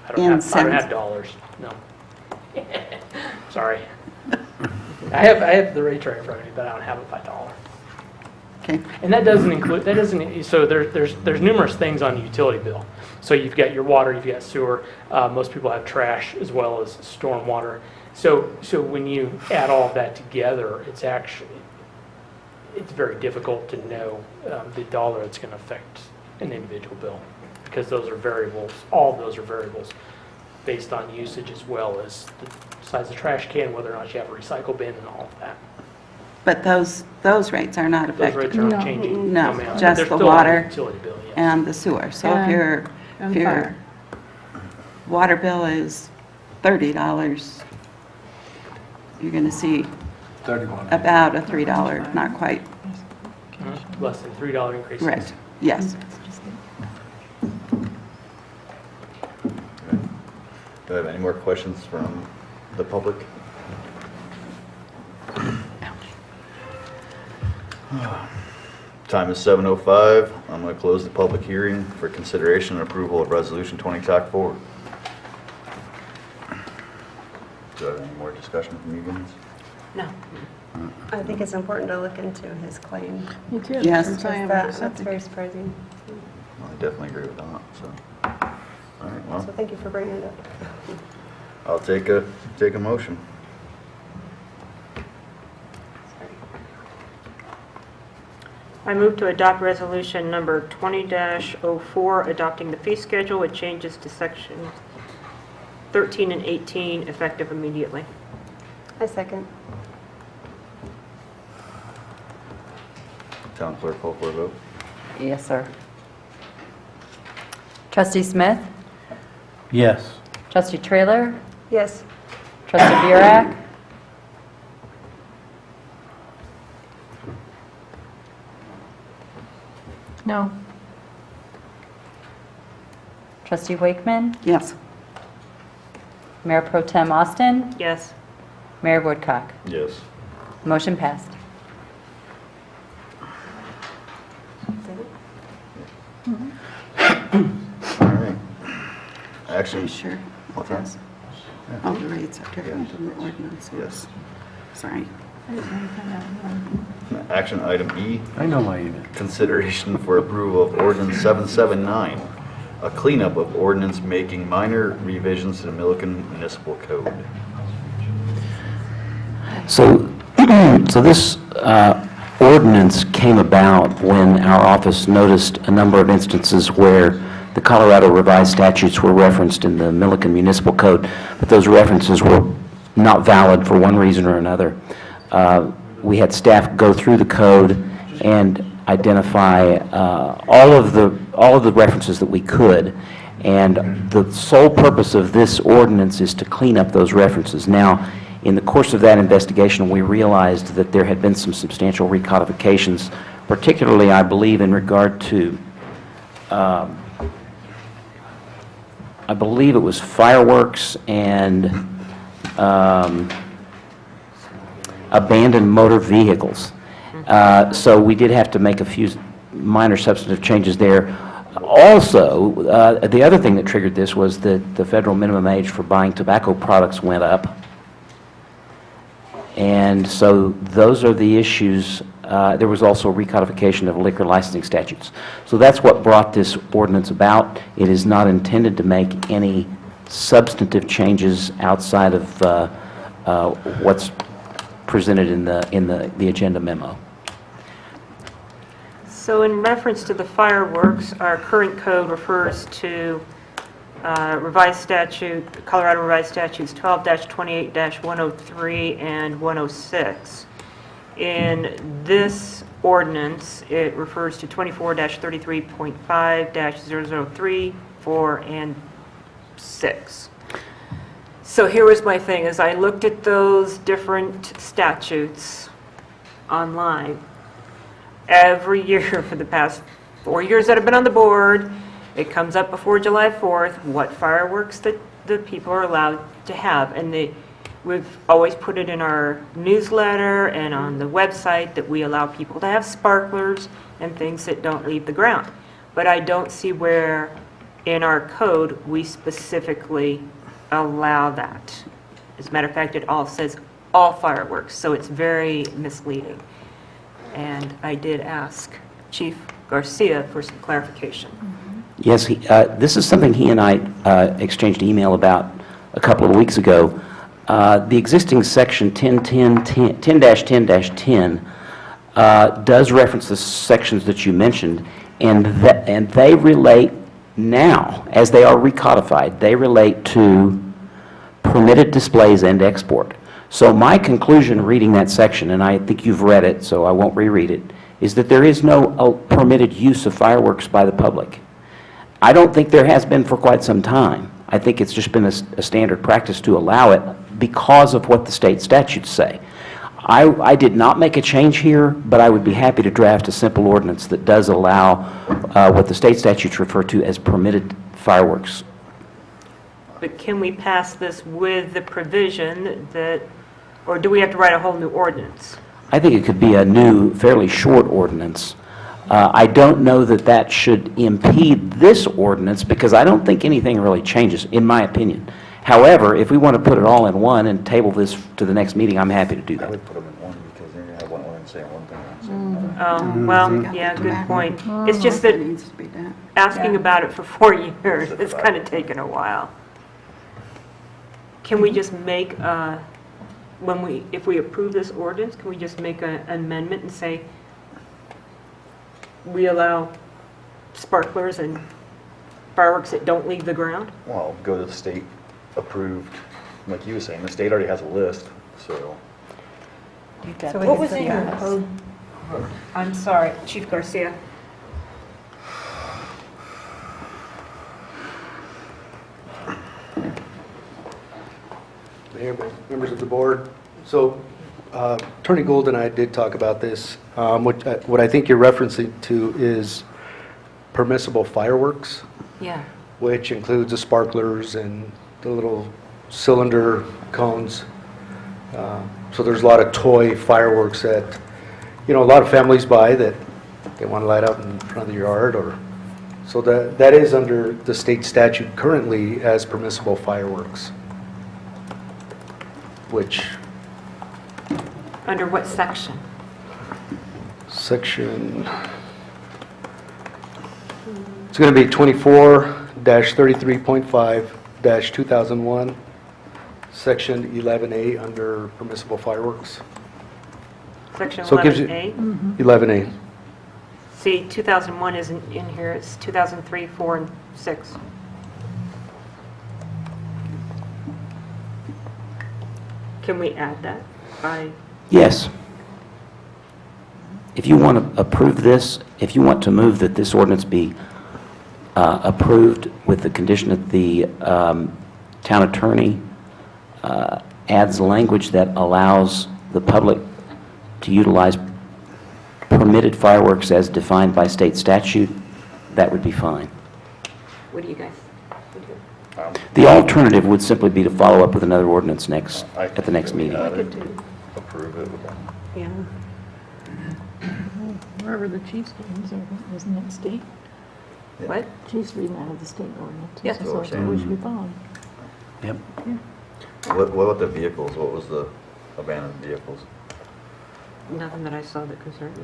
[SPEAKER 11] I don't have
[SPEAKER 4] cents.
[SPEAKER 11] dollars, no. Sorry. I have the rate chart in front of me, but I don't have it by dollar.
[SPEAKER 4] Okay.
[SPEAKER 11] And that doesn't include, so there's numerous things on the utility bill. So you've got your water, you've got sewer, most people have trash as well as storm water. So when you add all of that together, it's very difficult to know the dollar that's going to affect an individual bill, because those are variables, all of those are variables based on usage as well as the size of the trash can, whether or not you have a recycle bin and all of that.
[SPEAKER 4] But those rates are not
[SPEAKER 11] Those rates
[SPEAKER 4] affected?
[SPEAKER 11] are not changing.
[SPEAKER 4] No,
[SPEAKER 11] ma'am.
[SPEAKER 4] just
[SPEAKER 11] They're
[SPEAKER 4] the
[SPEAKER 11] still on
[SPEAKER 4] water
[SPEAKER 11] utility bill, yes.
[SPEAKER 4] and the sewer. So if your water bill is $30, you're going to see about a $3, not quite.
[SPEAKER 11] Less than $3 increase.
[SPEAKER 4] Right, yes.
[SPEAKER 1] Do I have any more questions from the public? Time is 7:05. I'm going to close the public hearing for consideration and approval of Resolution 20 TAC forward. Do I have any more discussion from you guys?
[SPEAKER 3] No.
[SPEAKER 2] I think it's important to look into his claim.
[SPEAKER 4] You do? Yes.
[SPEAKER 2] That's very surprising.
[SPEAKER 1] Well, I definitely agree with that, so. All right,
[SPEAKER 2] So
[SPEAKER 1] well,
[SPEAKER 2] thank you for bringing it up.
[SPEAKER 1] I'll take a motion.
[SPEAKER 3] I move to adopt resolution number 20-04, adopting the fee schedule with changes to sections 13 and 18 effective immediately.
[SPEAKER 2] I second.
[SPEAKER 1] Town clerk, call for a vote.
[SPEAKER 2] Yes, sir. Trustee Smith?
[SPEAKER 5] Yes.
[SPEAKER 2] Trustee Trailer? Yes. Trustee Burek? No. Trustee Wakeman?
[SPEAKER 4] Yes.
[SPEAKER 2] Mayor Pro Tem Austin?
[SPEAKER 3] Yes.
[SPEAKER 2] Mayor Woodcock?
[SPEAKER 1] Yes.
[SPEAKER 2] Motion passed.
[SPEAKER 1] All right.
[SPEAKER 4] Are
[SPEAKER 1] Action.
[SPEAKER 4] you sure?
[SPEAKER 1] What's that?
[SPEAKER 4] Oh, the rates are different than the ordinance.
[SPEAKER 1] Yes.
[SPEAKER 4] Sorry.
[SPEAKER 1] Action item E,
[SPEAKER 5] I know my email.
[SPEAKER 1] consideration for approval of ordinance 779, a cleanup of ordinance making minor revisions to the Milliken Municipal Code.
[SPEAKER 9] So, so this ordinance came about when our office noticed a number of instances where the Colorado revised statutes were referenced in the Milliken Municipal Code, but those references were not valid for one reason or another. We had staff go through the code and identify all of the references that we could, and the sole purpose of this ordinance is to clean up those references. Now, in the course of that investigation, we realized that there had been some substantial recodifications, particularly, I believe, in regard to, I believe it was fireworks and abandoned motor vehicles. So we did have to make a few minor substantive changes there. Also, the other thing that triggered this was that the federal minimum age for buying tobacco products went up. And so those are the issues. There was also recodification of liquor licensing statutes. So that's what brought this ordinance about. It is not intended to make any substantive changes outside of what's presented in the agenda memo.
[SPEAKER 3] So in reference to the fireworks, our current code refers to revised statute, Colorado revised statutes 12-28-103 and 106. In this ordinance, it refers to 24-33.5-003, 4, and 6. So here was my thing, as I looked at those different statutes online, every year for the past 4 years that I've been on the board, it comes up before July 4th, what fireworks that the people are allowed to have. And we've always put it in our newsletter and on the website that we allow people to have sparklers and things that don't leave the ground. But I don't see where in our code we specifically allow that. As a matter of fact, it all says all fireworks, so it's very misleading. And I did ask Chief Garcia for some clarification.
[SPEAKER 9] Yes, this is something he and I exchanged email about a couple of weeks ago. The existing section 10-10-10 does reference the sections that you mentioned, and they relate now, as they are recodified, they relate to permitted displays and export. So my conclusion reading that section, and I think you've read it, so I won't reread it, is that there is no permitted use of fireworks by the public. I don't think there has been for quite some time. I think it's just been a standard practice to allow it because of what the state statutes say. I did not make a change here, but I would be happy to draft a simple ordinance that does allow what the state statutes refer to as permitted fireworks.
[SPEAKER 3] But can we pass this with the provision that, or do we have to write a whole new ordinance?
[SPEAKER 9] I think it could be a new, fairly short ordinance. I don't know that that should impede this ordinance because I don't think anything really changes, in my opinion. However, if we want to put it all in one and table this to the next meeting, I'm happy to do
[SPEAKER 1] I
[SPEAKER 9] that.
[SPEAKER 1] would put them in one because then you have one ordinance saying one thing.
[SPEAKER 3] Well, yeah, good point. It's just that
[SPEAKER 4] Needs to be done.
[SPEAKER 3] asking about it for 4 years, it's kind of taken a while. Can we just make, if we approve this ordinance, can we just make an amendment and say, we allow sparklers and fireworks that don't leave the ground?
[SPEAKER 1] Well, go to the state approved, like you were saying, the state already has a list, so.
[SPEAKER 3] What was in your code? I'm sorry, Chief Garcia.
[SPEAKER 13] Mayor, members of the board. So Attorney Gould and I did talk about this. What I think you're referencing to is permissible fireworks,
[SPEAKER 3] Yeah.
[SPEAKER 13] which includes the sparklers and the little cylinder cones. So there's a lot of toy fireworks that, a lot of families buy that they want to light up in front of the yard, so that is under the state statute currently as permissible fireworks, which
[SPEAKER 3] Under what section?
[SPEAKER 13] section, it's going to be 24-33.5-2001. Section 11A under permissible fireworks.
[SPEAKER 3] Section
[SPEAKER 13] So it gives you-
[SPEAKER 3] 11A.
[SPEAKER 13] 11A.
[SPEAKER 3] See, 2001 isn't in here, it's 2003, 4, and 6. Can we add that by,
[SPEAKER 9] Yes. If you want to approve this, if you want to move that this ordinance be approved with the condition that the town attorney adds language that allows the public to utilize permitted fireworks as defined by state statute, that would be fine.
[SPEAKER 3] what do you guys? what do you-
[SPEAKER 9] The alternative would simply be to follow up with another ordinance
[SPEAKER 1] I
[SPEAKER 9] at the next meeting.
[SPEAKER 1] think
[SPEAKER 3] I could do,
[SPEAKER 1] Approve it.
[SPEAKER 3] yeah.
[SPEAKER 2] Wherever the chief's going, isn't it state?
[SPEAKER 3] What?
[SPEAKER 2] Chief's reading out of the state ordinance.
[SPEAKER 3] Yes.
[SPEAKER 1] That's what we're saying.
[SPEAKER 2] We should be following.
[SPEAKER 9] Yep.
[SPEAKER 1] What about the vehicles? What was the abandoned vehicles?
[SPEAKER 3] Nothing that I saw that concerned me.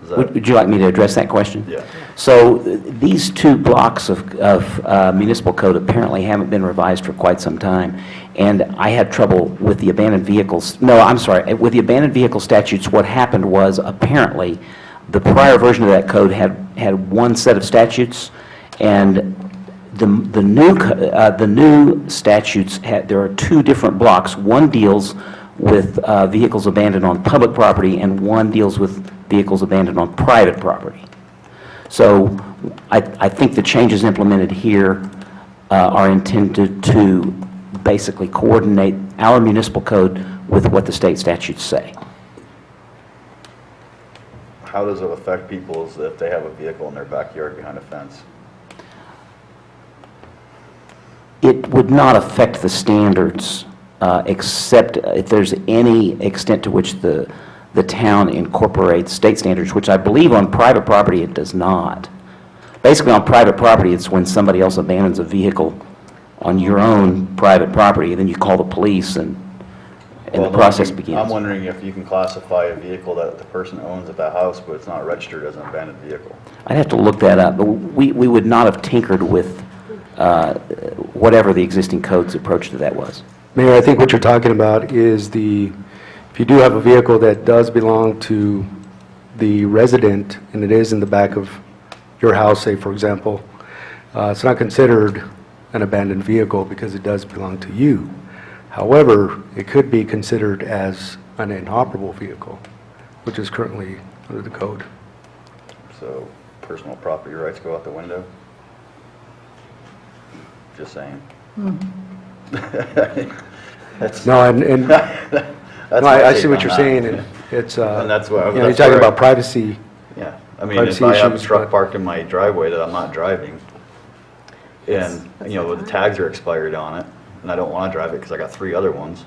[SPEAKER 1] Is that-
[SPEAKER 9] Would you like me to address that question?
[SPEAKER 1] Yeah.
[SPEAKER 9] So these two blocks of municipal code apparently haven't been revised for quite some time, and I had trouble with the abandoned vehicles. No, I'm sorry. With the abandoned vehicle statutes, what happened was apparently the prior version of that code had one set of statutes, and the new statutes there are two different blocks. One deals with vehicles abandoned on public property, and one deals with vehicles abandoned on private property. So I think the changes implemented here are intended to basically coordinate our municipal code with what the state statutes say.
[SPEAKER 1] How does it affect people if they have a vehicle in their backyard behind a fence?
[SPEAKER 9] It would not affect the standards, except if there's any extent to which the town incorporates state standards, which I believe on private property it does not. Basically, on private property, it's when somebody else abandons a vehicle on your own private property, then you call the police and the process begins.
[SPEAKER 1] I'm wondering if you can classify a vehicle that the person owns at that house, but it's not registered as an abandoned vehicle.
[SPEAKER 9] I'd have to look that up, but we would not have tinkered with whatever the existing code's approach to that was.
[SPEAKER 13] Mayor, I think what you're talking about is if you do have a vehicle that does belong to the resident, and it is in the back of your house, say, for example, it's not considered an abandoned vehicle because it does belong to you. However, it could be considered as an inoperable vehicle, which is currently under the code.
[SPEAKER 1] So personal property rights go out the window? Just saying. That's-
[SPEAKER 13] No, and
[SPEAKER 1] That's
[SPEAKER 13] no,
[SPEAKER 1] my
[SPEAKER 13] I
[SPEAKER 1] take
[SPEAKER 13] see what
[SPEAKER 1] on
[SPEAKER 13] you're
[SPEAKER 1] that.
[SPEAKER 13] saying, and it's,
[SPEAKER 1] And that's what,
[SPEAKER 13] you're
[SPEAKER 1] that's
[SPEAKER 13] talking
[SPEAKER 1] where
[SPEAKER 13] about privacy.
[SPEAKER 1] Yeah, I mean, if
[SPEAKER 13] privacy
[SPEAKER 1] I have a
[SPEAKER 13] issues,
[SPEAKER 1] truck
[SPEAKER 13] but-
[SPEAKER 1] parked in my driveway that I'm not driving, and, the tags are expired on it, and I don't want to drive it because I got 3 other ones.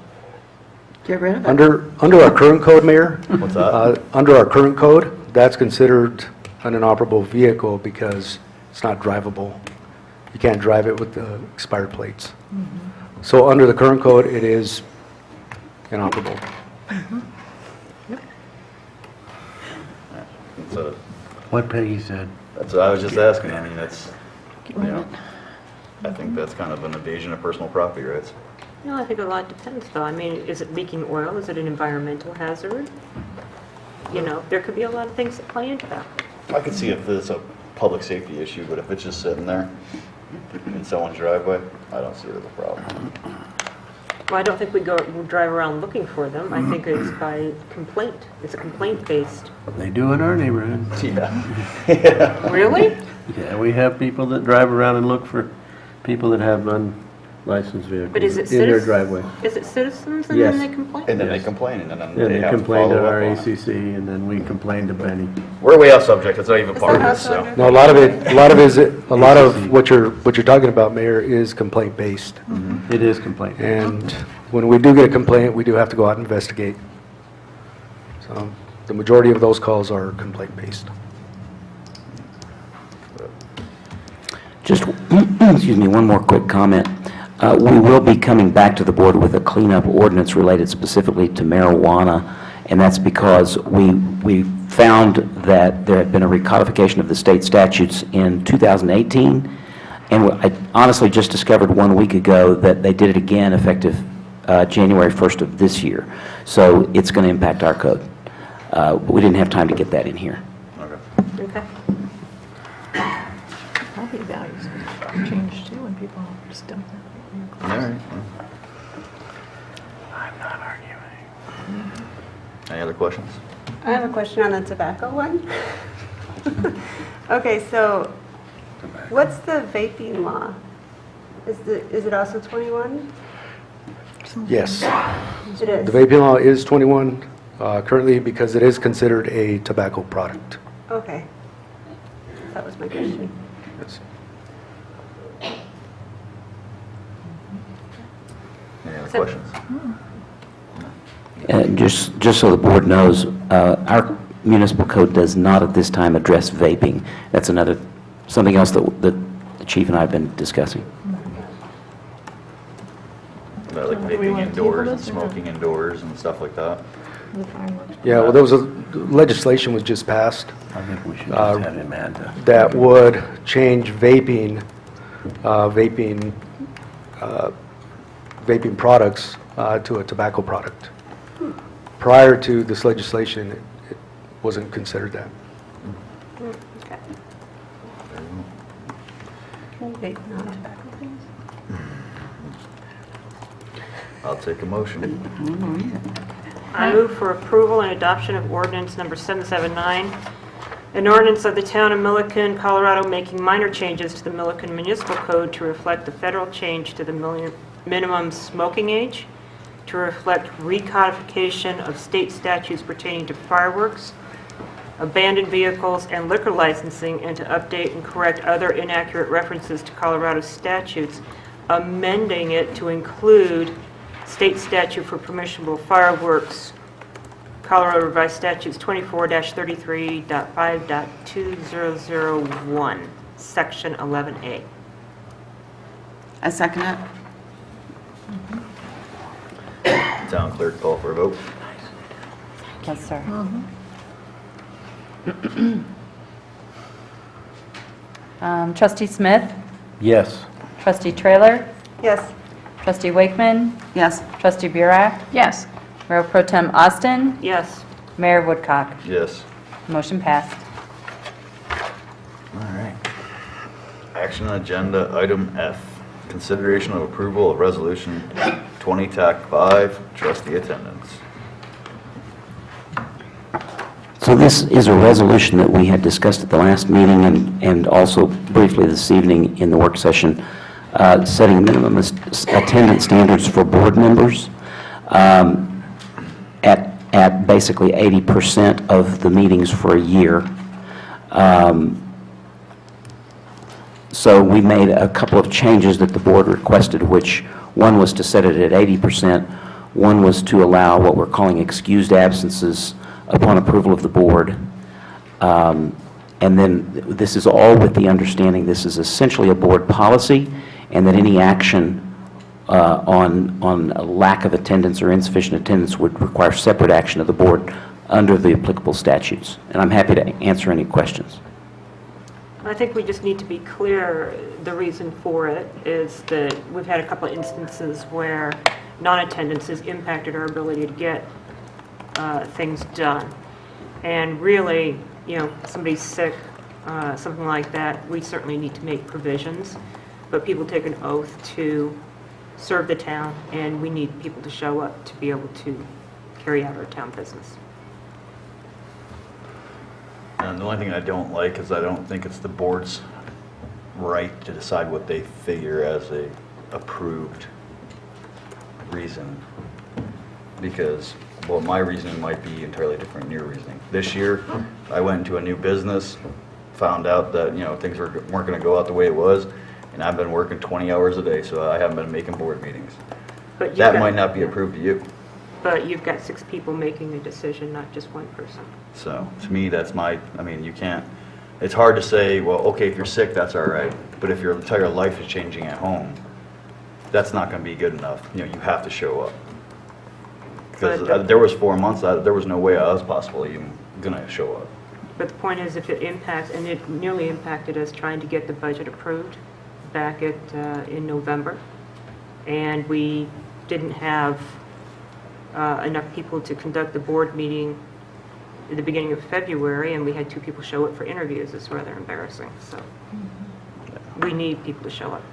[SPEAKER 4] Get rid of it.
[SPEAKER 13] Under our current code, Mayor,
[SPEAKER 1] What's that?
[SPEAKER 13] under our current code, that's considered an inoperable vehicle because it's not drivable. You can't drive it with the expired plates. So under the current code, it is inoperable.
[SPEAKER 1] So
[SPEAKER 5] What Peggy said.
[SPEAKER 1] that's what I was just asking. I mean, I think that's kind of an invasion of personal property rights.
[SPEAKER 3] No, I think a lot depends, though. I mean, is it leaking oil? Is it an environmental hazard? There could be a lot of things that play into that.
[SPEAKER 1] I could see if it's a public safety issue, but if it's just sitting there in someone's driveway, I don't see it as a problem.
[SPEAKER 3] Well, I don't think we'll drive around looking for them. I think it's by complaint. It's a complaint-based.
[SPEAKER 5] They do in our neighborhood.
[SPEAKER 1] Yeah.
[SPEAKER 3] Really?
[SPEAKER 5] Yeah, we have people that drive around and look for people that have unlicensed vehicles
[SPEAKER 3] But is it
[SPEAKER 5] in their
[SPEAKER 3] citizens?
[SPEAKER 5] driveway.
[SPEAKER 3] Is it citizens and
[SPEAKER 5] Yes.
[SPEAKER 3] then they complain?
[SPEAKER 1] And then they
[SPEAKER 5] Yes.
[SPEAKER 1] complain, and then
[SPEAKER 5] And
[SPEAKER 1] they
[SPEAKER 5] they
[SPEAKER 1] have to
[SPEAKER 5] complain to
[SPEAKER 1] follow up
[SPEAKER 5] our
[SPEAKER 1] on it.
[SPEAKER 5] ACC, and then we complain to Benny.
[SPEAKER 1] We're way off subject, it's not even part of this, so.
[SPEAKER 13] No, a lot of what you're talking about, Mayor, is complaint-based.
[SPEAKER 5] It is complaint.
[SPEAKER 13] And when we do get a complaint, we do have to go out and investigate. So the majority of those calls are complaint-based.
[SPEAKER 9] Just, excuse me, one more quick comment. We will be coming back to the board with a cleanup ordinance related specifically to marijuana, and that's because we found that there had been a recodification of the state statutes in 2018, And I honestly just discovered 1 week ago that they did it again effective January 1st of this year. So it's going to impact our code. But we didn't have time to get that in here.
[SPEAKER 1] Okay.
[SPEAKER 3] Okay.
[SPEAKER 2] Property values change too when people just dump that.
[SPEAKER 1] All right.
[SPEAKER 5] I'm not arguing.
[SPEAKER 1] Any other questions?
[SPEAKER 14] I have a question on the tobacco one. Okay, so what's the vaping law? Is it also 21?
[SPEAKER 13] Yes.
[SPEAKER 14] It is.
[SPEAKER 13] The vaping law is 21 currently because it is considered a tobacco product.
[SPEAKER 14] Okay. That was my question.
[SPEAKER 13] Yes.
[SPEAKER 1] Any other questions?
[SPEAKER 9] And just so the board knows, our municipal code does not at this time address vaping. That's something else that the chief and I have been discussing.
[SPEAKER 1] About like
[SPEAKER 2] Do we
[SPEAKER 1] vaping
[SPEAKER 2] wanna
[SPEAKER 1] indoors
[SPEAKER 2] table
[SPEAKER 1] and
[SPEAKER 2] this or no?
[SPEAKER 1] smoking indoors and stuff like that?
[SPEAKER 2] The fireworks.
[SPEAKER 13] Yeah, well, there was legislation was just passed
[SPEAKER 5] I think we should just have him add the...
[SPEAKER 13] that would change vaping products to a tobacco product. Prior to this legislation, it wasn't considered that.
[SPEAKER 14] Okay. Can you vape non-tobacco things?
[SPEAKER 1] I'll take a motion.
[SPEAKER 3] I move for approval and adoption of ordinance number 779, an ordinance of the town of Milliken, Colorado, making minor changes to the Milliken Municipal Code to reflect the federal change to the minimum smoking age, to reflect recodification of state statutes pertaining to fireworks, abandoned vehicles, and liquor licensing, and to update and correct other inaccurate references to Colorado statutes, amending it to include state statute for permissible fireworks, Colorado Revised Statutes 24-33.5.2001, Section 11A.
[SPEAKER 4] I second it.
[SPEAKER 1] Town clerk, call for a vote.
[SPEAKER 2] Yes, sir. Trustee Smith,
[SPEAKER 5] Yes.
[SPEAKER 2] trustee Trailer,
[SPEAKER 14] Yes.
[SPEAKER 2] trustee Wakeman,
[SPEAKER 4] Yes.
[SPEAKER 2] trustee Burek,
[SPEAKER 4] Yes.
[SPEAKER 2] Mayor Pro Tem Austin,
[SPEAKER 3] Yes.
[SPEAKER 2] Mayor Woodcock.
[SPEAKER 1] Yes.
[SPEAKER 2] Motion passed.
[SPEAKER 1] All right. Action agenda item F, consideration of approval of resolution 20 TAC 5, trustee attendance.
[SPEAKER 9] So this is a resolution that we had discussed at the last meeting and also briefly this evening in the work session, setting minimum attendance standards for board members at basically 80% of the meetings for a year. So we made a couple of changes that the board requested, which one was to set it at 80%, one was to allow what we're calling excused absences upon approval of the board. And then this is all with the understanding this is essentially a board policy, and that any action on a lack of attendance or insufficient attendance would require separate action of the board under the applicable statutes. And I'm happy to answer any questions.
[SPEAKER 3] I think we just need to be clear, the reason for it is that we've had a couple of instances where non-attendance has impacted our ability to get things done. And really, you know, somebody's sick, something like that, we certainly need to make provisions. But people take an oath to serve the town, and we need people to show up to be able to carry out our town business.
[SPEAKER 1] And the only thing I don't like is I don't think it's the board's right to decide what they figure as a approved reason. Because, well, my reasoning might be entirely different than your reasoning. This year, I went into a new business, found out that, you know, things weren't going to go out the way it was, and I've been working 20 hours a day, so I haven't been making board meetings.
[SPEAKER 3] But
[SPEAKER 1] That might not be approved to you.
[SPEAKER 3] But you've got 6 people making a decision, not just one person.
[SPEAKER 1] So, to me, that's I mean, you can't, it's hard to say, well, okay, if you're sick, that's all right. But if your entire life is changing at home, that's not going to be good enough. You know, you have to show up. Because there was 4 months, there was no way I was possibly even going to show up.
[SPEAKER 3] But the point is, if it impacts, and it nearly impacted us trying to get the budget approved, back in November, and we didn't have enough people to conduct the board meeting at the beginning of February, and we had 2 people show up for interviews. It's rather embarrassing, so we need people to show up.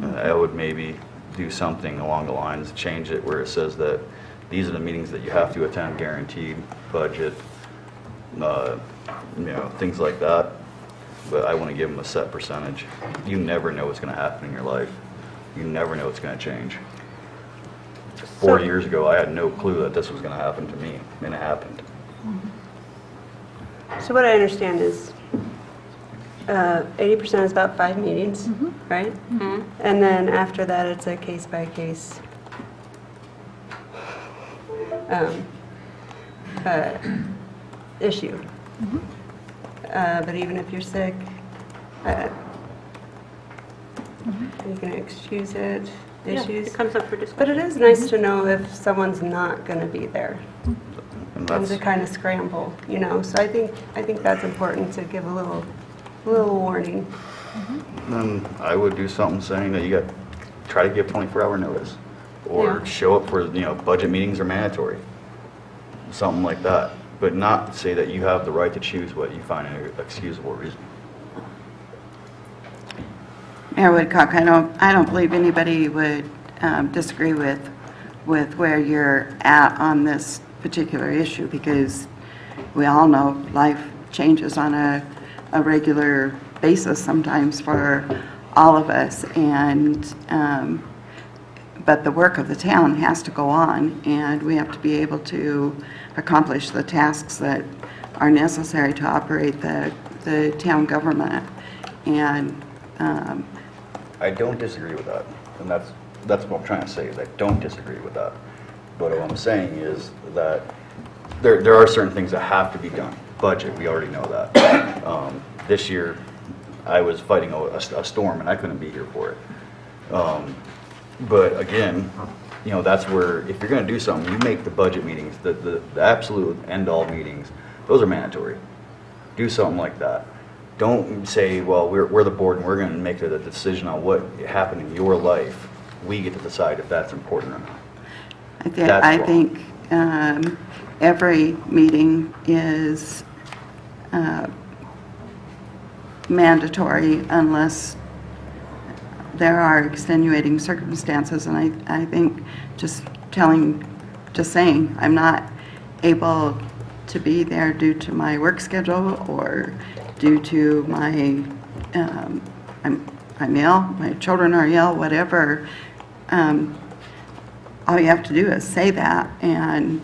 [SPEAKER 1] I would maybe do something along the lines, change it where it says that these are the meetings that you have to attend, guaranteed, budget, things like that. But I want to give them a set percentage. You never know what's going to happen in your life. You never know what's going to change. 4 years ago, I had no clue that this was going to happen to me, and it happened.
[SPEAKER 14] So what I understand is 80% is about 5 meetings, right? And then after that, it's a case-by-case issue. But even if you're sick, you can excuse it,
[SPEAKER 3] Yeah,
[SPEAKER 14] issues.
[SPEAKER 3] it comes up for discussion.
[SPEAKER 14] But it is nice to know if someone's not going to be there.
[SPEAKER 1] And
[SPEAKER 14] And
[SPEAKER 1] that's,
[SPEAKER 14] to kind of scramble, so I think that's important to give a little warning.
[SPEAKER 1] then I would do something saying that you got, try to give 24-hour notice. Or
[SPEAKER 14] Yeah.
[SPEAKER 1] show up for, budget meetings are mandatory. Something like that. But not say that you have the right to choose what you find an excusable reason.
[SPEAKER 4] Mayor Woodcock, I don't believe anybody would disagree with where you're at on this particular issue, because we all know life changes on a regular basis sometimes for all of us, and but the work of the town has to go on, and we have to be able to accomplish the tasks that are necessary to operate the town government. And
[SPEAKER 1] I don't disagree with that, and that's what I'm trying to say, is I don't disagree with that. But what I'm saying is that there are certain things that have to be done. Budget, we already know that. This year, I was fighting a storm, and I couldn't be here for it. But again, that's where, if you're going to do something, you make the budget meetings, the absolute end-all meetings, those are mandatory. Do something like that. Don't say, well, we're the board and we're going to make a decision on what happened in your life. We get to decide if that's important or not.
[SPEAKER 4] I think every meeting is mandatory unless there are extenuating circumstances, and I think just saying I'm not able to be there due to my work schedule or due to my, I'm ill, my children are ill, whatever, all you have to do is say that, and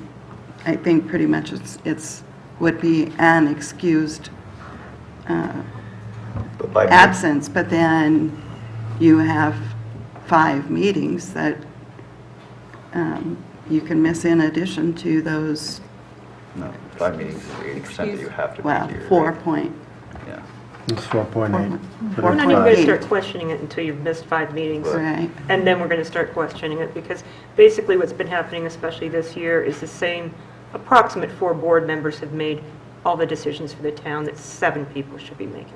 [SPEAKER 4] I think pretty much it's would be an excused
[SPEAKER 1] But by
[SPEAKER 4] absence, but then you have 5 meetings that you can miss in addition to those,
[SPEAKER 1] No, 5 meetings is 80% that you have to be
[SPEAKER 4] well,
[SPEAKER 1] here.
[SPEAKER 4] 4 point.
[SPEAKER 1] Yeah.
[SPEAKER 5] It's 4.8. But
[SPEAKER 3] We're
[SPEAKER 5] it's
[SPEAKER 3] not even going to
[SPEAKER 5] five.
[SPEAKER 3] start questioning it until you've missed 5 meetings.
[SPEAKER 4] Right.
[SPEAKER 3] And then we're going to start questioning it, because basically what's been happening, especially this year, is the same approximate 4 board members have made all the decisions for the town that 7 people should be making.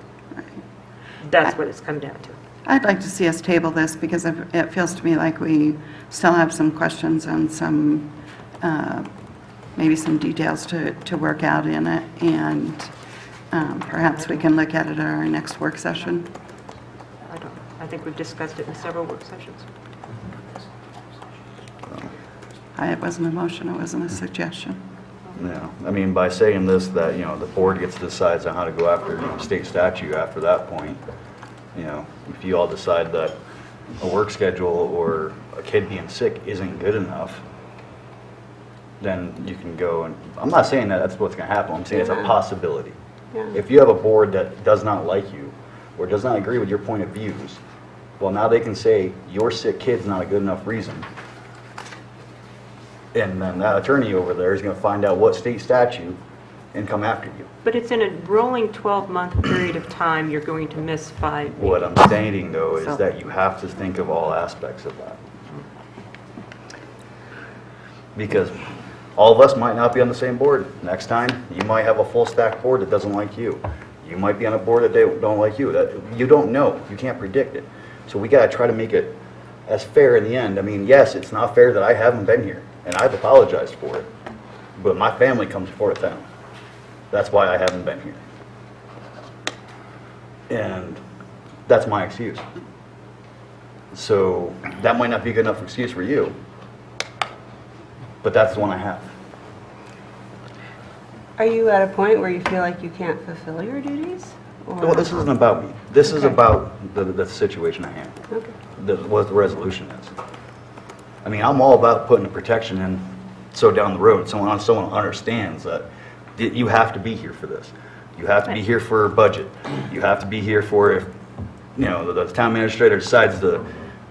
[SPEAKER 3] That's what it's come down to.
[SPEAKER 4] I'd like to see us table this because it feels to me like we still have some questions and some, maybe some details to work out in it, and perhaps we can look at it at our next work session.
[SPEAKER 3] I think we've discussed it in several work sessions.
[SPEAKER 4] It wasn't a motion, it wasn't a suggestion.
[SPEAKER 1] Yeah, I mean, by saying this, that, the board gets to decide on how to go after, state statute after that point. If you all decide that a work schedule or a kid being sick isn't good enough, then you can go and, I'm not saying that that's what's going to happen, I'm saying it's a possibility.
[SPEAKER 14] Yeah.
[SPEAKER 1] If you have a board that does not like you or does not agree with your point of views, well, now they can say your sick kid's not a good enough reason. And then that attorney over there is going to find out what state statute and come after you.
[SPEAKER 3] But it's in a rolling 12-month period of time, you're going to miss 5 meetings.
[SPEAKER 1] What I'm stating, though, is
[SPEAKER 3] So-
[SPEAKER 1] that you have to think of all aspects of that. Because all of us might not be on the same board. Next time, you might have a full stack board that doesn't like you. You might be on a board that they don't like you. You don't know. You can't predict it. So we gotta try to make it as fair in the end. I mean, yes, it's not fair that I haven't been here, and I've apologized for it, but my family comes before the town. That's why I haven't been here. And that's my excuse. So that might not be a good enough excuse for you, but that's the one I have.
[SPEAKER 14] Are you at a point where you feel like you can't fulfill your duties? Or-
[SPEAKER 1] Well, this isn't about me. This is
[SPEAKER 14] Okay.
[SPEAKER 1] about the situation I am,
[SPEAKER 14] Okay.
[SPEAKER 1] what the resolution is. I mean, I'm all about putting the protection in, so down the road, someone understands that you have to be here for this. You have to be here for budget. You have to be here for if, you know, the town administrator decides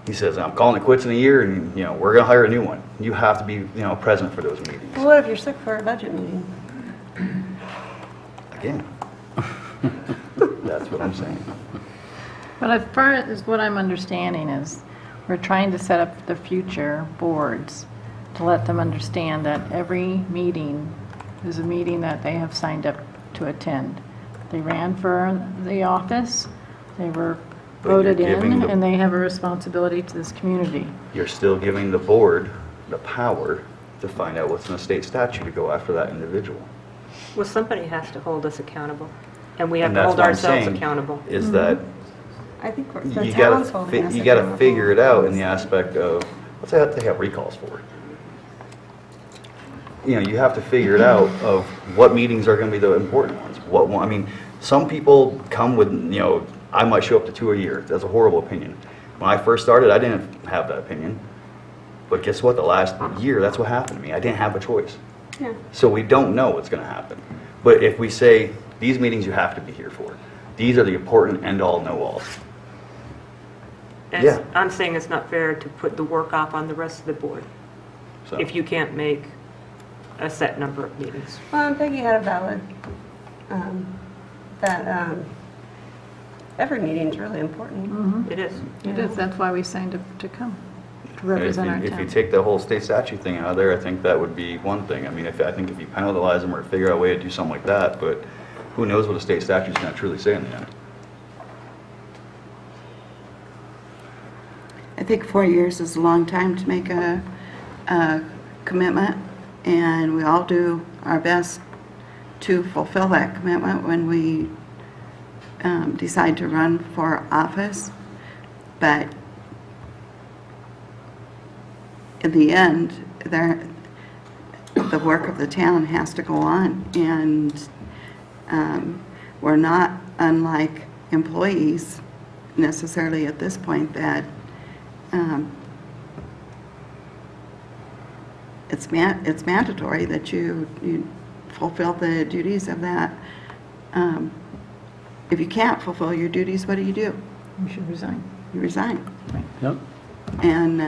[SPEAKER 1] he says, I'm calling it quits in a year and, you know, we're gonna hire a new one. You have to be, you know, present for those meetings.
[SPEAKER 14] Well, what if you're sick for a budget meeting?
[SPEAKER 1] Again, that's what I'm saying.
[SPEAKER 2] But as far as what I'm understanding is, we're trying to set up the future boards to let them understand that every meeting is a meeting that they have signed up to attend. They ran for the office, they were
[SPEAKER 1] But you're
[SPEAKER 2] voted
[SPEAKER 1] giving
[SPEAKER 2] in,
[SPEAKER 1] the-
[SPEAKER 2] and they have a responsibility to this community.
[SPEAKER 1] You're still giving the board the power to find out what's in the state statute to go after that individual.
[SPEAKER 3] Well, somebody has to hold us accountable, and we have
[SPEAKER 1] And
[SPEAKER 3] to
[SPEAKER 1] that's
[SPEAKER 3] hold
[SPEAKER 1] what I'm
[SPEAKER 3] ourselves
[SPEAKER 1] saying,
[SPEAKER 3] accountable.
[SPEAKER 1] is that
[SPEAKER 14] I think the
[SPEAKER 1] you
[SPEAKER 14] town's holding us
[SPEAKER 1] you gotta
[SPEAKER 14] accountable.
[SPEAKER 1] figure it out in the aspect of, what's that they have recalls for? You know, you have to figure it out of what meetings are gonna be the important ones. I mean, some people come with, you know, I might show up to 2 a year. That's a horrible opinion. When I first started, I didn't have that opinion. But guess what? The last year, that's what happened to me. I didn't have a choice.
[SPEAKER 14] Yeah.
[SPEAKER 1] So we don't know what's gonna happen. But if we say, these meetings you have to be here for, these are the important end-all, know-alls.
[SPEAKER 3] And
[SPEAKER 1] Yeah.
[SPEAKER 3] I'm saying it's not fair to put the work off on the rest of the board
[SPEAKER 1] So.
[SPEAKER 3] if you can't make a set number of meetings.
[SPEAKER 14] Well, and Peggy had a valid, that every meeting's really important.
[SPEAKER 3] It is.
[SPEAKER 2] It is, that's why we signed up to come, to
[SPEAKER 1] If
[SPEAKER 2] represent our
[SPEAKER 1] you, if you
[SPEAKER 2] town.
[SPEAKER 1] take the whole state statute thing out of there, I think that would be one thing. I mean, I think if you penalize them or figure out a way to do something like that, but who knows what a state statute's gonna truly say in the end.
[SPEAKER 4] I think 4 years is a long time to make a commitment, and we all do our best to fulfill that commitment when we decide to run for office. But in the end, the work of the town has to go on, and we're not unlike employees necessarily at this point that it's mandatory that you fulfill the duties of that. If you can't fulfill your duties, what do? You should resign. You resign.
[SPEAKER 5] Yep.
[SPEAKER 4] And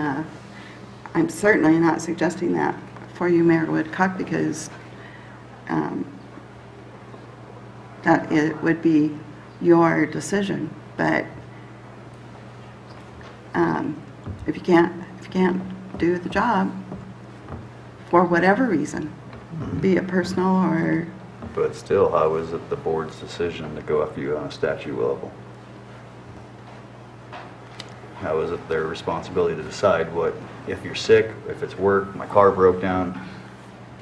[SPEAKER 4] I'm certainly not suggesting that for you, Mayor Woodcock, because that it would be your decision. But if you can't do the job for whatever reason, be it personal or
[SPEAKER 1] But still, how is it the board's decision to go after you on a statute level? How is it their responsibility to decide if you're sick, if it's work, my car broke down?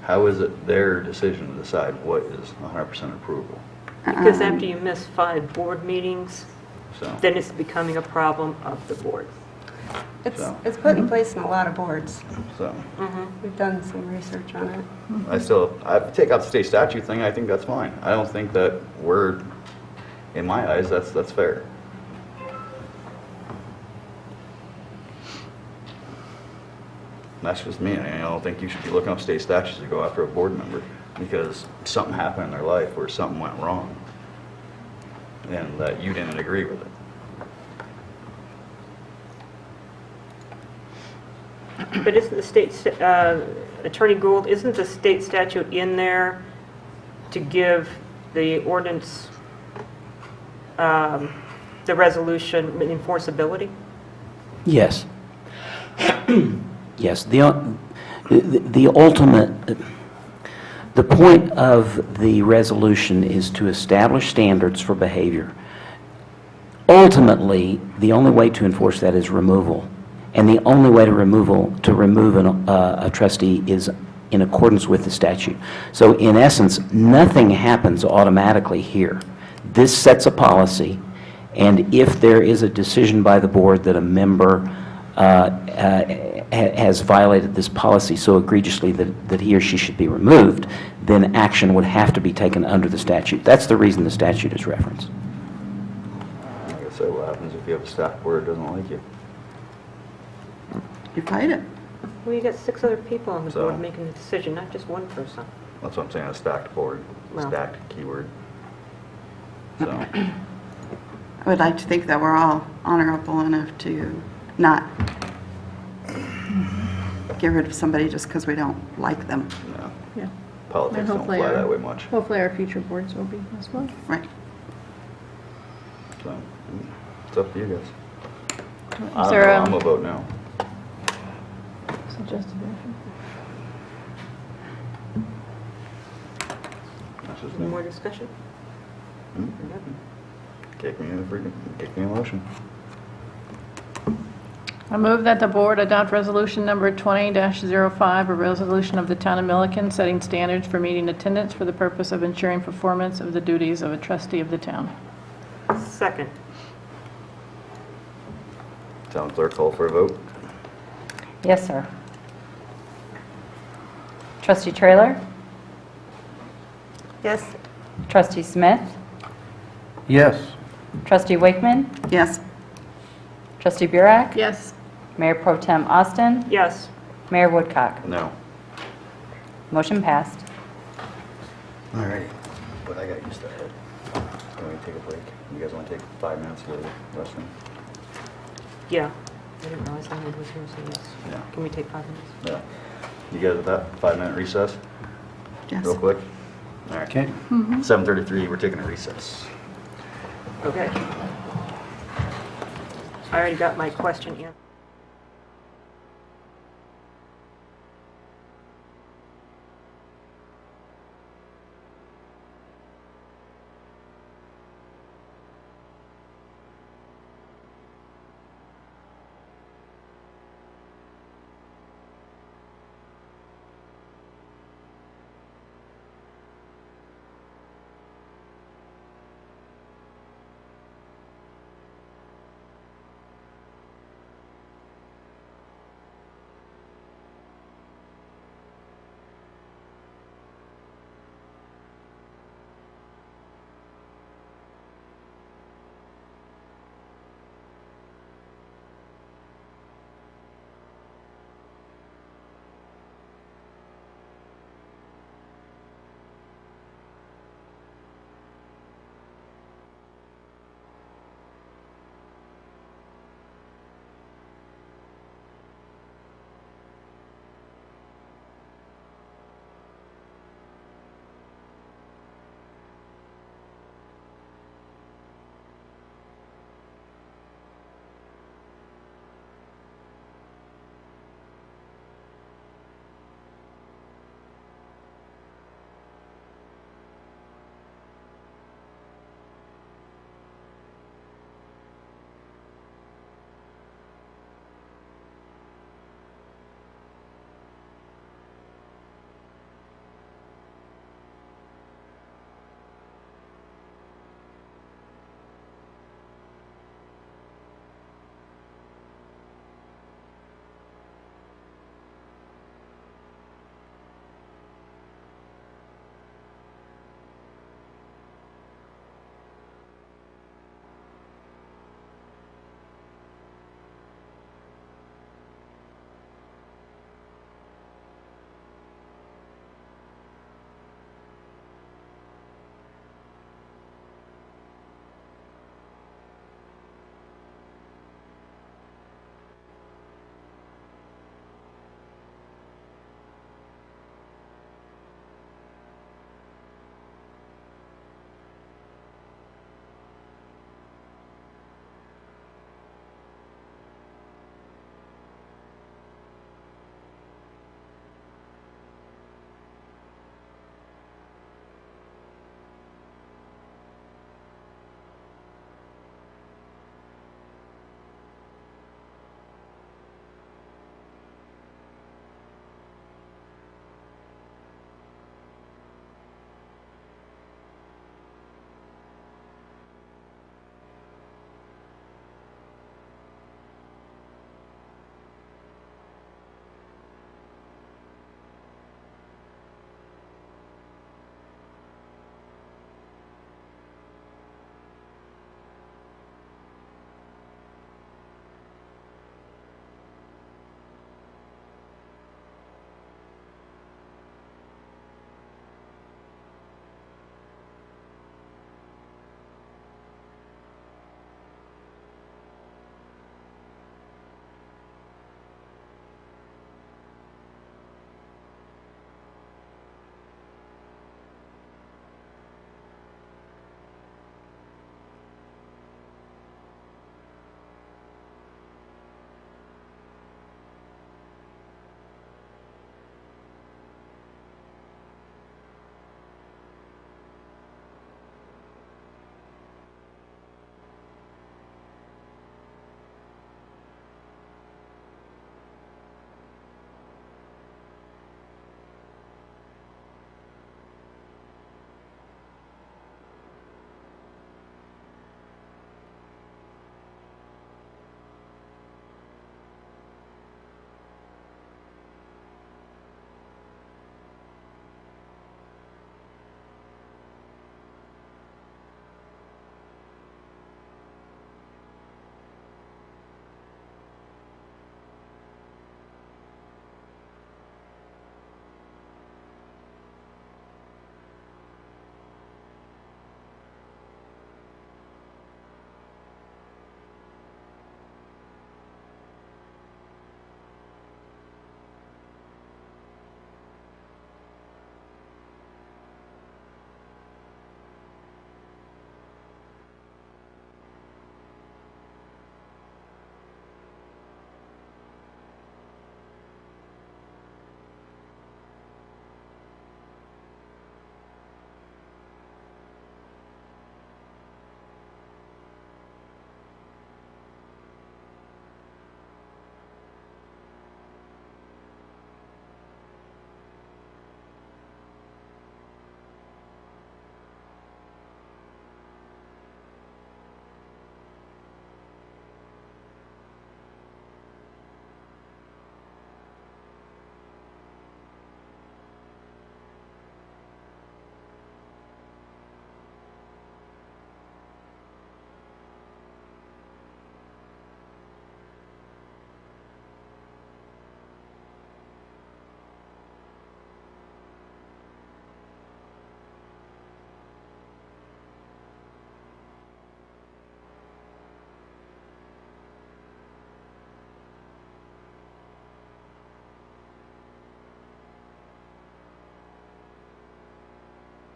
[SPEAKER 1] How is it their decision to decide what is 100% approval?
[SPEAKER 3] Because after you miss 5 board meetings,
[SPEAKER 1] So,
[SPEAKER 3] then it's becoming a problem of the board.
[SPEAKER 14] It's put in place in a lot of boards.
[SPEAKER 1] so,
[SPEAKER 14] We've done some research on it.
[SPEAKER 1] I take out the state statute thing, I think that's fine. I don't think that in my eyes, that's fair. That's just me. I don't think you should be looking up state statutes to go after a board member because something happened in their life or something went wrong and that you didn't agree with it.
[SPEAKER 3] But isn't the state, Attorney Gould, isn't the state statute in there to give the ordinance, the resolution enforceability?
[SPEAKER 9] Yes. Yes, the ultimate, the point of the resolution is to establish standards for behavior. Ultimately, the only way to enforce that is removal. And the only way to remove a trustee is in accordance with the statute. So in essence, nothing happens automatically here. This sets a policy, and if there is a decision by the board that a member has violated this policy so egregiously that he or she should be removed, then action would have to be taken under the statute. That's the reason the statute is referenced.
[SPEAKER 1] Like I said, what happens if you have a staff board that doesn't like you?
[SPEAKER 4] You fight it.
[SPEAKER 3] Well, you got 6 other people on the
[SPEAKER 1] So-
[SPEAKER 3] board making the decision, not just one person.
[SPEAKER 1] That's what I'm saying, a stacked board,
[SPEAKER 3] Well.
[SPEAKER 1] stacked keyword. So,
[SPEAKER 4] I would like to think that we're all honorable enough to not get rid of somebody just because we don't like them.
[SPEAKER 1] no,
[SPEAKER 2] Yeah.
[SPEAKER 1] politics
[SPEAKER 2] And
[SPEAKER 1] don't
[SPEAKER 2] hopefully
[SPEAKER 1] fly
[SPEAKER 2] our-
[SPEAKER 1] that way much.
[SPEAKER 2] Hopefully our future boards will be as well.
[SPEAKER 4] Right.
[SPEAKER 1] So, it's up to you guys. I
[SPEAKER 2] Is
[SPEAKER 1] don't
[SPEAKER 2] there
[SPEAKER 1] know, I'm a vote no.
[SPEAKER 2] suggested motion?
[SPEAKER 1] That's just
[SPEAKER 3] Any
[SPEAKER 1] me.
[SPEAKER 3] more discussion?
[SPEAKER 1] Kick me in the motion.
[SPEAKER 2] I move that the board adopt resolution number 20-05, a resolution of the town of Milliken setting standards for meeting attendance for the purpose of ensuring performance of the duties of a trustee of the town.
[SPEAKER 3] Second.
[SPEAKER 1] Town clerk, call for a vote.
[SPEAKER 15] Yes, sir. Trustee Trailer?
[SPEAKER 14] Yes.
[SPEAKER 15] Trustee Smith?
[SPEAKER 5] Yes.
[SPEAKER 15] Trustee Wakeman?
[SPEAKER 4] Yes.
[SPEAKER 15] Trustee Burek?
[SPEAKER 2] Yes.
[SPEAKER 15] Mayor Pro Tem Austin?
[SPEAKER 3] Yes.
[SPEAKER 15] Mayor Woodcock?
[SPEAKER 1] No.
[SPEAKER 15] Motion passed.
[SPEAKER 1] All righty. But I got used to it. Can we take a break? You guys want to take 5 minutes to go to the restroom?
[SPEAKER 3] Yeah. I didn't realize Leonard was here, so yes.
[SPEAKER 1] Yeah.
[SPEAKER 3] Can we take 5 minutes?
[SPEAKER 1] Yeah. You guys with that 5-minute recess?
[SPEAKER 4] Yes.
[SPEAKER 1] Real quick? All right.
[SPEAKER 5] Okay.
[SPEAKER 1] 7:33, we're taking a recess.
[SPEAKER 3] Okay. I already got my question in.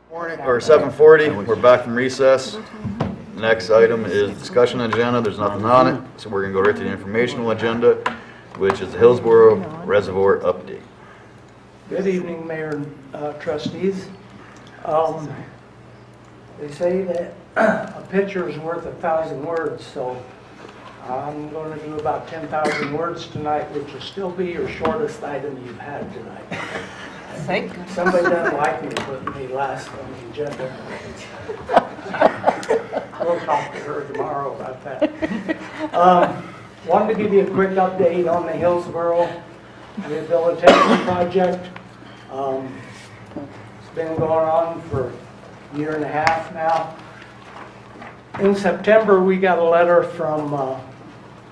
[SPEAKER 1] Morning, or 7:40, we're back from recess. Next item is discussion agenda, there's nothing on it, so we're gonna go right to the informational agenda, which is the Hillsborough Reservoir update.
[SPEAKER 16] Good evening, Mayor and trustees. They say that a picture is worth 1,000 words, so I'm going to do about 10,000 words tonight, which will still be your shortest item you've had tonight. Somebody doesn't like me putting me last on the agenda. We'll talk to her tomorrow about that. Wanted to give you a quick update on the Hillsborough Rehabilitation Project. It's been going on for a year and a half now. In September, we got a letter from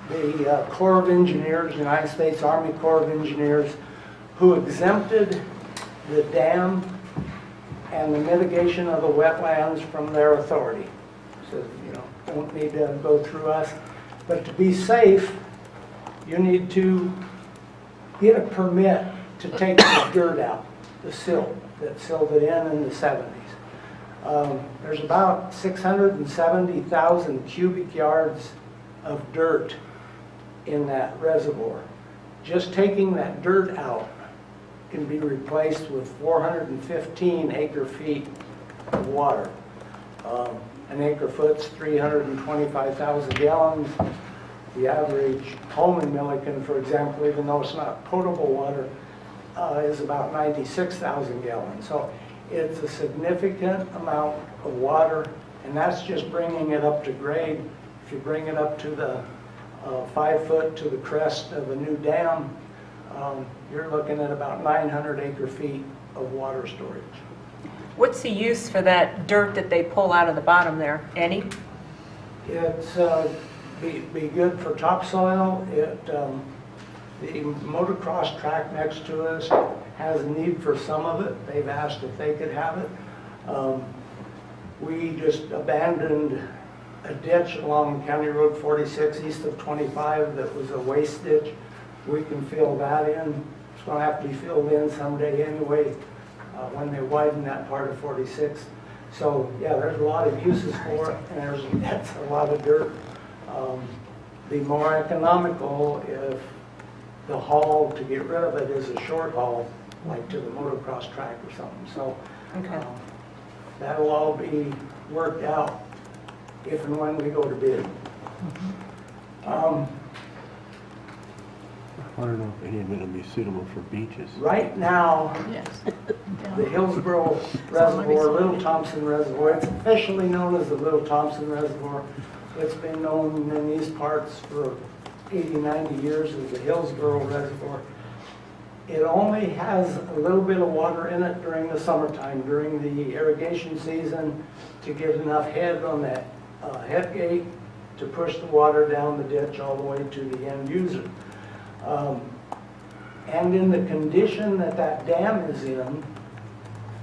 [SPEAKER 16] the Corps of Engineers, United States Army Corps of Engineers, who exempted the dam and the mitigation of the wetlands from their authority. So, you know, don't need to go through us. But to be safe, you need to get a permit to take the dirt out, the silt that silted in the 70s. There's about 670,000 cubic yards of dirt in that reservoir. Just taking that dirt out can be replaced with 415 acre-feet of water. An acre-foot's 325,000 gallons. The average home in Milliken, for example, even though it's not potable water, is about 96,000 gallons. So it's a significant amount of water, and that's just bringing it up to grade. If you bring it up to the 5 foot to the crest of a new dam, you're looking at about 900 acre-feet of water storage.
[SPEAKER 3] What's the use for that dirt that they pull out of the bottom there? Any?
[SPEAKER 16] It's be good for topsoil. The motocross track next to us has a need for some of it. They've asked if they could have it. We just abandoned a ditch along County Road 46 east of 25 that was a waste ditch. We can fill that in. It's going to have to be filled in someday anyway when they widen that part of 46. So yeah, there's a lot of uses for it, and that's a lot of dirt. Be more economical if the haul to get rid of it is a short haul, like to the motocross track or something. So that'll all be worked out if and when we go to bid.
[SPEAKER 5] I don't know if any of it will be suitable for beaches.
[SPEAKER 16] Right now, the Hillsborough Reservoir, Little Thompson Reservoir, it's officially known as the Little Thompson Reservoir. It's been known in these parts for 80, 90 years as the Hillsborough Reservoir. It only has a little bit of water in it during the summertime, during the irrigation season, to get enough head on that head gate to push the water down the ditch all the way to the end user. And in the condition that that dam is in,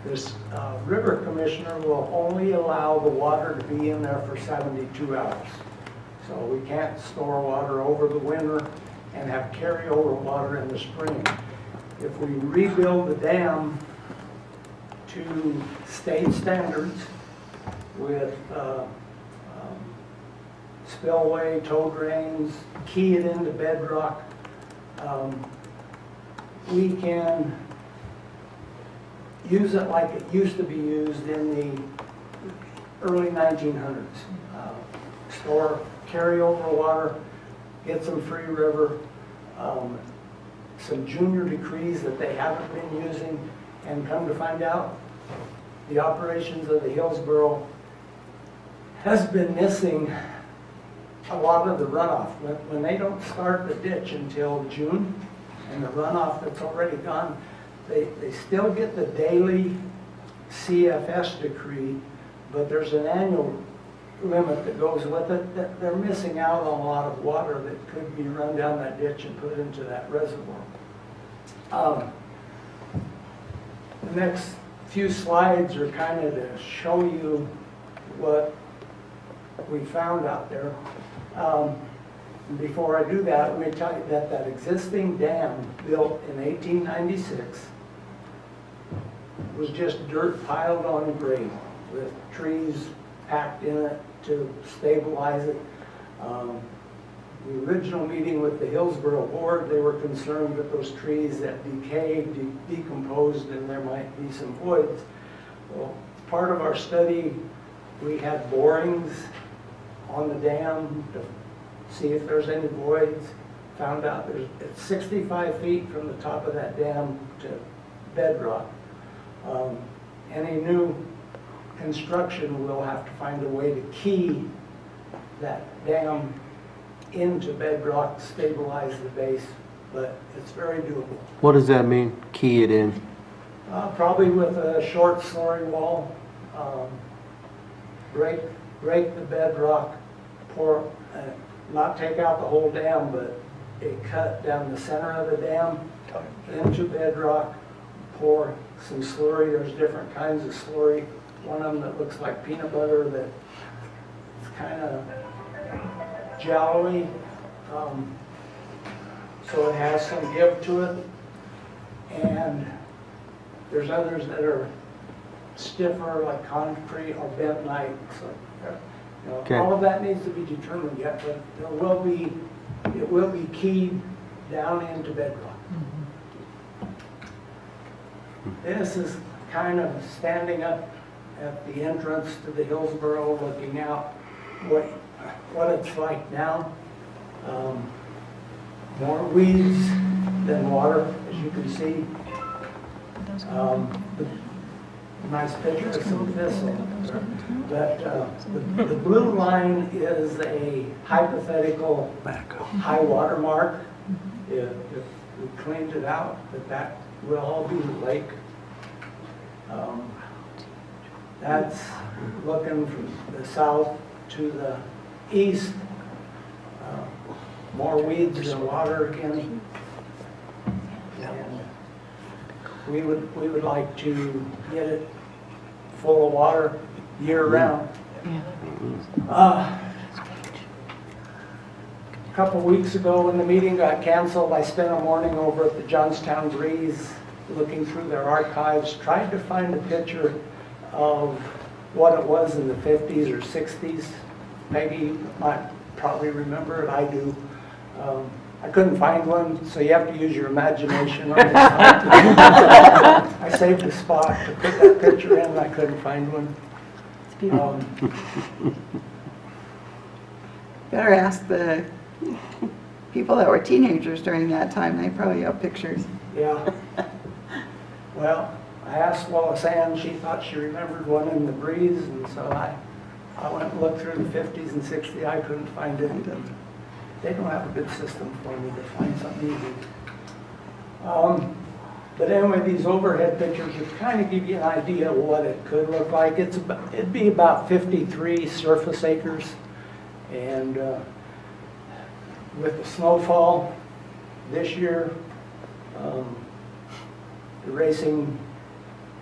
[SPEAKER 16] this river commissioner will only allow the water to be in there for 72 hours. So we can't store water over the winter and have carryover water in the spring. If we rebuild the dam to state standards with spillway, tow drains, key it into bedrock, we can use it like it used to be used in the early 1900s. Store carryover water, get some free river, some junior decrees that they haven't been using, and come to find out, the operations of the Hillsborough has been missing a lot of the runoff. When they don't start the ditch until June, and the runoff that's already gone, they still get the daily CFS decree, but there's an annual limit that goes with it. That they're missing out on a lot of water that could be run down that ditch and put into that reservoir. The next few slides are kind of to show you what we found out there. Before I do that, let me tell you that that existing dam built in 1896 was just dirt piled on grade with trees packed in it to stabilize it. The original meeting with the Hillsborough Board, they were concerned that those trees that decayed, decomposed, and there might be some voids. Well, part of our study, we had borings on the dam to see if there's any voids. Found out it's 65 feet from the top of that dam to bedrock. Any new construction will have to find a way to key that dam into bedrock, stabilize the base, but it's very doable.
[SPEAKER 5] What does that mean, key it in?
[SPEAKER 16] Probably with a short slurry wall, break the bedrock, pour, not take out the whole dam, but a cut down the center of the dam into bedrock, pour some slurry. There's different kinds of slurry. One of them that looks like peanut butter that it's kind of jello-y, so it has some give to it. And there's others that are stiffer, like concrete or bentonite. So, you know,
[SPEAKER 5] Okay.
[SPEAKER 16] all of that needs to be determined yet, but it will be keyed down into bedrock. This is kind of standing up at the entrance to the Hillsborough, looking out what it's like now. More weeds than water, as you can see. Nice picture of some thistle. But the blue line is a hypothetical high water mark. If we cleaned it out, that will all be the lake. That's looking from the south to the east. More weeds than water again. And we would like to get it full of water year round. A couple weeks ago when the meeting got canceled, I spent a morning over at the Johnstown Breeze looking through their archives, tried to find a picture of what it was in the 50s or 60s. Maybe you might probably remember it, I do. I couldn't find one, so you have to use your imagination on this. I saved a spot to put that picture in, and I couldn't find one.
[SPEAKER 2] Better ask the people that were teenagers during that time. They probably have pictures.
[SPEAKER 16] Yeah. Well, I asked Lois Ann, she thought she remembered one in the Breeze, and so I went and looked through the 50s and 60s. I couldn't find it. They don't have a good system for me to find something easy. But anyway, these overhead pictures would kind of give you an idea of what it could look like. It'd be about 53 surface acres, and with the snowfall this year, erasing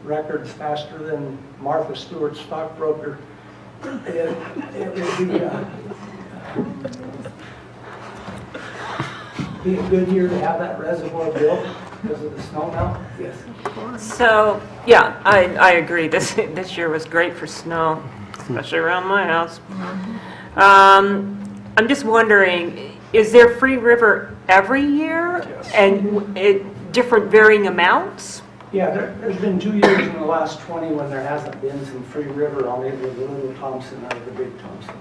[SPEAKER 16] records faster than Martha Stewart's stockbroker, it would be a good year to have that reservoir built because of the snow melt. Yes.
[SPEAKER 3] So, yeah, I agree. This year was great for snow, especially around my house. I'm just wondering, is there free river every year?
[SPEAKER 16] Yes.
[SPEAKER 3] And different varying amounts?
[SPEAKER 16] Yeah, there's been 2 years in the last 20 when there hasn't been some free river on either the Little Thompson or the Big Thompson.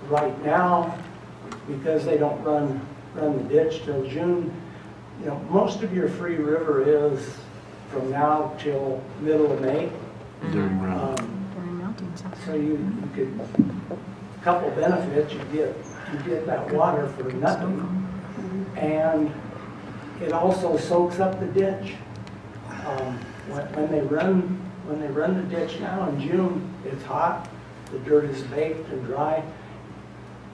[SPEAKER 16] Right now, because they don't run the ditch till June, you know, most of your free river is from now till middle of May.
[SPEAKER 5] During run.
[SPEAKER 16] So you could, couple benefits, you get that water for nothing, and it also soaks up the ditch. When they run the ditch now in June, it's hot, the dirt is baked and dry.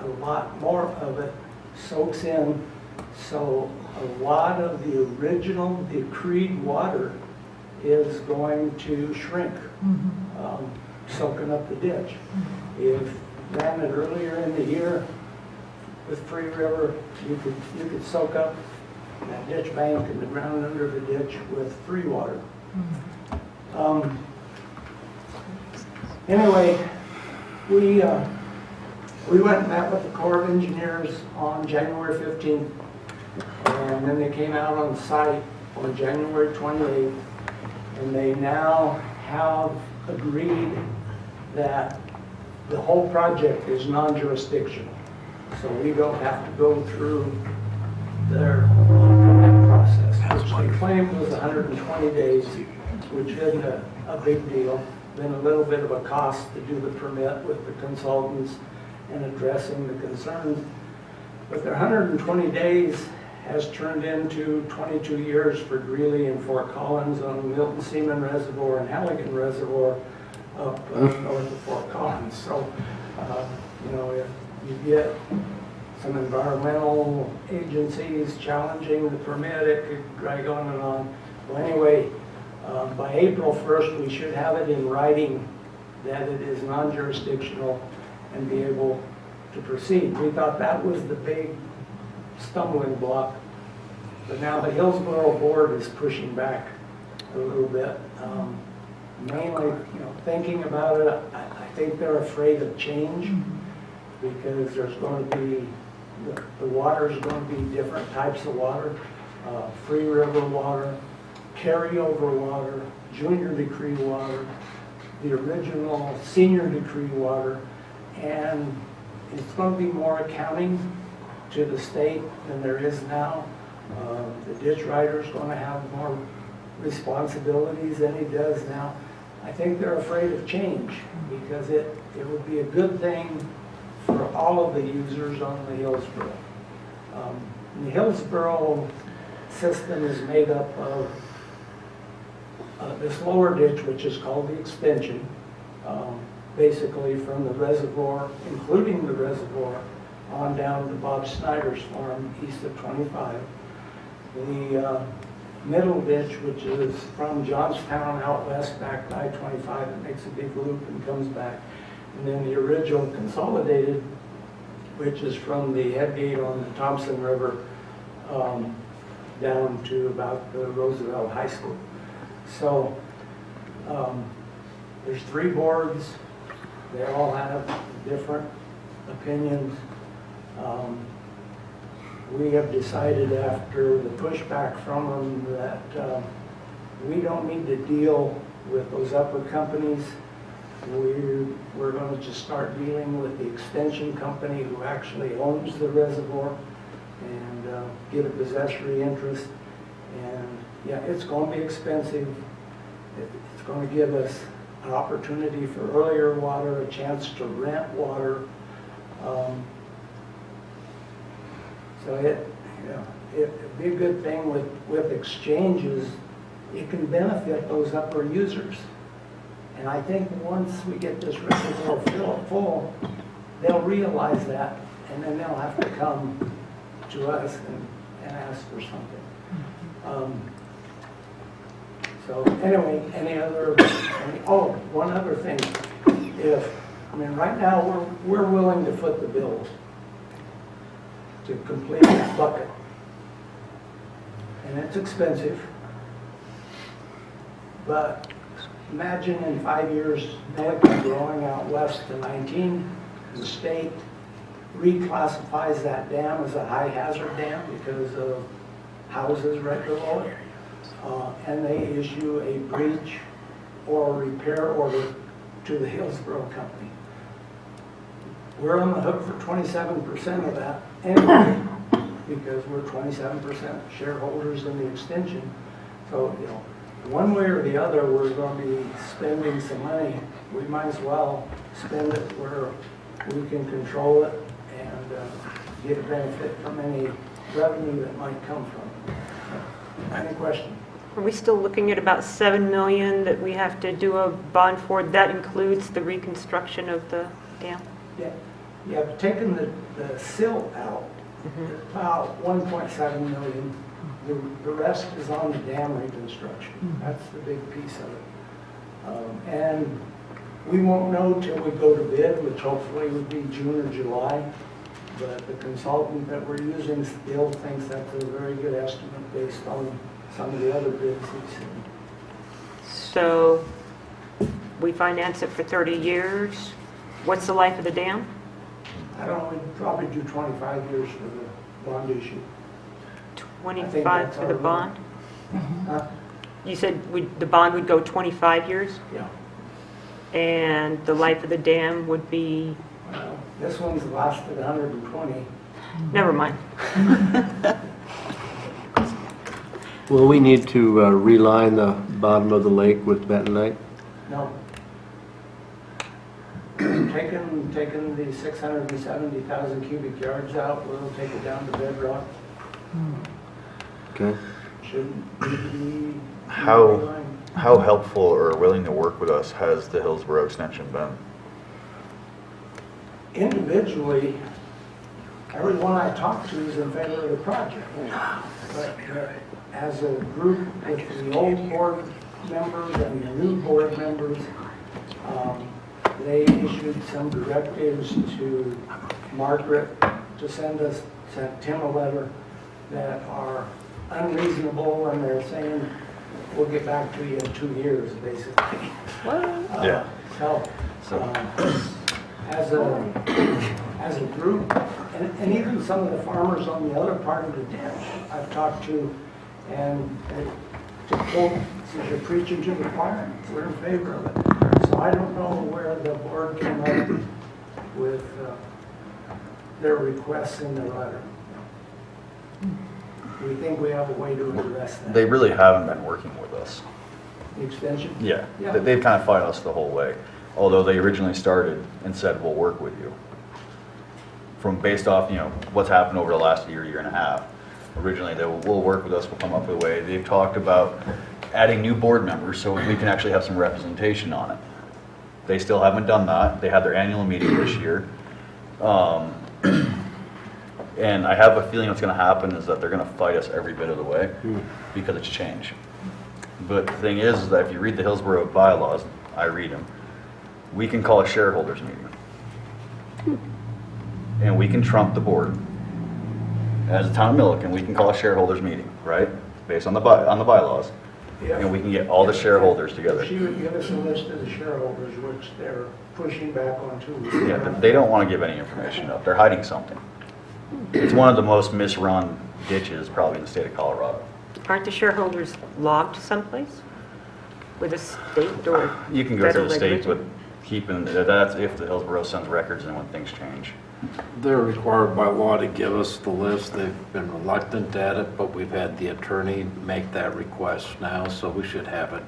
[SPEAKER 16] A lot more of it soaks in, so a lot of the original decreed water is going to shrink, soaking up the ditch. If ran it earlier in the year with Free River, you could soak up that ditch bank and the ground under the ditch with free water. Anyway, we went and met with the Corps of Engineers on January 15th, and then they came out on site on January 28th, and they now have agreed that the whole project is non-jurisdictional. So we don't have to go through their permit process, which they claimed was 120 days, which isn't a big deal. Been a little bit of a cost to do the permit with the consultants and addressing the concerns. But their 120 days has turned into 22 years for Greeley and Fort Collins on the Milton Seaman Reservoir and Halligan Reservoir up north of Fort Collins. So, you know, if you get some environmental agencies challenging the permit, it could drag on and on. Well, anyway, by April 1st, we should have it in writing that it is non-jurisdictional and be able to proceed. We thought that was the big stumbling block, but now the Hillsborough Board is pushing back a little bit. Mainly, you know, thinking about it, I think they're afraid of change because there's going to be, the water is going to be different types of water, free river water, carryover water, junior decree water, the original senior decree water, and it's going to be more accounting to the state than there is now. The ditch rider's going to have more responsibilities than he does now. I think they're afraid of change because it would be a good thing for all of the users on the Hillsborough. The Hillsborough system is made up of this lower ditch, which is called the extension, basically from the reservoir, including the reservoir, on down to Bob Snyder's farm east of 25. The middle ditch, which is from Johnstown out west back to I-25, it makes a big loop and comes back. And then the original consolidated, which is from the headgate on the Thompson River down to about the Roosevelt High School. So there's 3 boards. They all have different opinions. We have decided after the pushback from them that we don't need to deal with those upper companies. We're going to just start dealing with the extension company who actually owns the reservoir and get a possessory interest. And yeah, it's going to be expensive. It's going to give us an opportunity for earlier water, a chance to rent water. So it'd be a good thing with exchanges. It can benefit those upper users. And I think once we get this reservoir full, they'll realize that, and then they'll have to come to us and ask for something. So anyway, one other thing. Right now we're willing to foot the bill to complete that bucket. And it's expensive, but imagine in 5 years, Milliken growing out west to 19, the state reclassifies that dam as a high hazard dam because of houses right below it. And they issue a breach or repair order to the Hillsborough Company. We're on the hook for 27% of that anyway, because we're 27% shareholders in the extension. So, you know, one way or the other, we're going to be spending some money. We might as well spend it where we can control it and get a benefit from any revenue that might come from it. Any question?
[SPEAKER 3] Are we still looking at about 7 million that we have to do a bond for? That includes the reconstruction of the dam?
[SPEAKER 16] Yeah, taking the silt out, about 1.7 million. The rest is on the dam reconstruction. That's the big piece of it. And we won't know till we go to bid, which hopefully would be June or July. but the consultant that we're using still thinks that's a very good estimate based on some of the other bids he's seen.
[SPEAKER 3] So we finance it for 30 years. What's the life of the dam?
[SPEAKER 16] I don't know, we'd probably do 25 years for the bond issue.
[SPEAKER 3] 25
[SPEAKER 16] that's
[SPEAKER 3] for the
[SPEAKER 16] our
[SPEAKER 3] bond?
[SPEAKER 16] Huh?
[SPEAKER 3] You said the bond would go 25 years?
[SPEAKER 16] Yeah.
[SPEAKER 3] And the life of the dam would be,
[SPEAKER 16] This one's lasted 120.
[SPEAKER 3] never mind.
[SPEAKER 5] Will we need to reline the bottom of the lake with bentonite?
[SPEAKER 16] No. Taking the 670,000 cubic yards out, we'll take it down to bedrock.
[SPEAKER 5] Okay.
[SPEAKER 16] Shouldn't be.
[SPEAKER 1] How helpful or willing to work with us has the Hillsborough extension been?
[SPEAKER 16] Individually, everyone I talk to is in favor of the project. But as a group with the old board members and the new board members, they issued some directives to Margaret to send Tim a letter that are unreasonable, and they're saying, we'll get back to you in 2 years, basically.
[SPEAKER 1] Yeah.
[SPEAKER 16] As a group, and even some of the farmers on the other part of the ditch I've talked to, and to quote, says you're preaching to the choir, we're in favor of it. So I don't know where the board came up with their requests in the letter. We think we have a way to address that.
[SPEAKER 1] They really haven't been working with us.
[SPEAKER 16] The extension?
[SPEAKER 1] Yeah,
[SPEAKER 16] Yeah.
[SPEAKER 1] they've kind of fought us the whole way, although they originally started and said, we'll work with you. Based off, what's happened over the last year and a half. Originally, they will work with us, we'll come up with a way. They've talked about adding new board members so we can actually have some representation on it. They still haven't done that. They had their annual meeting this year. And I have a feeling what's going to happen is that they're going to fight us every bit of the way because it's change. But the thing is that if you read the Hillsborough bylaws, I read them, we can call a shareholders meeting. And we can trump the board. As a town of Milliken, we can call a shareholders meeting, right? Based on the bylaws.
[SPEAKER 16] Yeah.
[SPEAKER 1] And we can get all the shareholders together.
[SPEAKER 16] She would give us a list of the shareholders, which they're pushing back on too.
[SPEAKER 1] Yeah, but they don't want to give any information up. They're hiding something. It's one of the most misrun ditches probably in the state of Colorado.
[SPEAKER 3] Aren't the shareholders logged someplace? With a state or
[SPEAKER 1] You can go through
[SPEAKER 3] federal
[SPEAKER 1] the state, but
[SPEAKER 3] regulation?
[SPEAKER 1] that's if the Hillsborough sends records and when things change.
[SPEAKER 8] They're required by law to give us the list. They've been reluctant at it, but we've had the attorney make that request now, so we should have it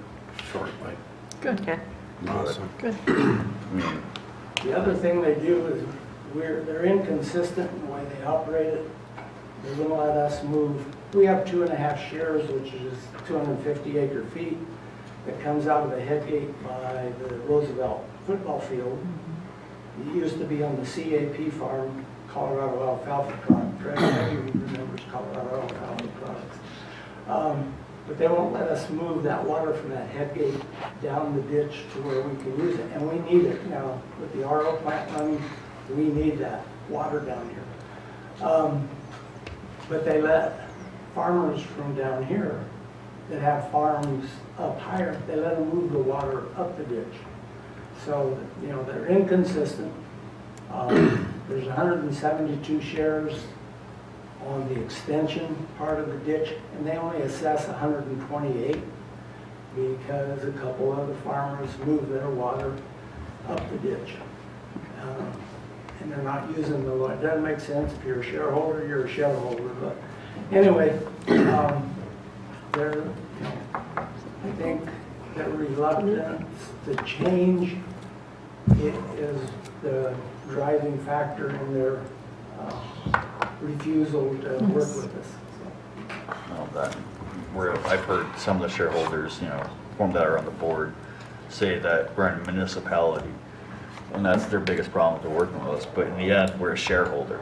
[SPEAKER 8] shortly.
[SPEAKER 3] Okay.
[SPEAKER 8] Awesome.
[SPEAKER 16] The other thing they do is they're inconsistent in the way they operate it. They wouldn't let us move. We have 2.5 shares, which is 250 acre feet, that comes out of the head gate by the Roosevelt football field. It used to be on the CAP farm, Colorado Alfalfa Product. Greg maybe remembers Colorado Alfalfa Products. But they won't let us move that water from that head gate down the ditch to where we can use it. And we need it now. With the RO plant running, we need that water down here. But they let farmers from down here that have farms up higher, they let them move the water up the ditch. So, they're inconsistent. There's 172 shares on the extension part of the ditch, and they only assess 128 because a couple of the farmers move their water up the ditch. And they're not using the, it doesn't make sense. If you're a shareholder, you're a shareholder. But anyway, they're, I think their reluctance to change it is the driving factor in their refusal to work with us.
[SPEAKER 1] I've heard some of the shareholders, formed that are on the board, say that we're a municipality. And that's their biggest problem with working with us. But in the end, we're a shareholder.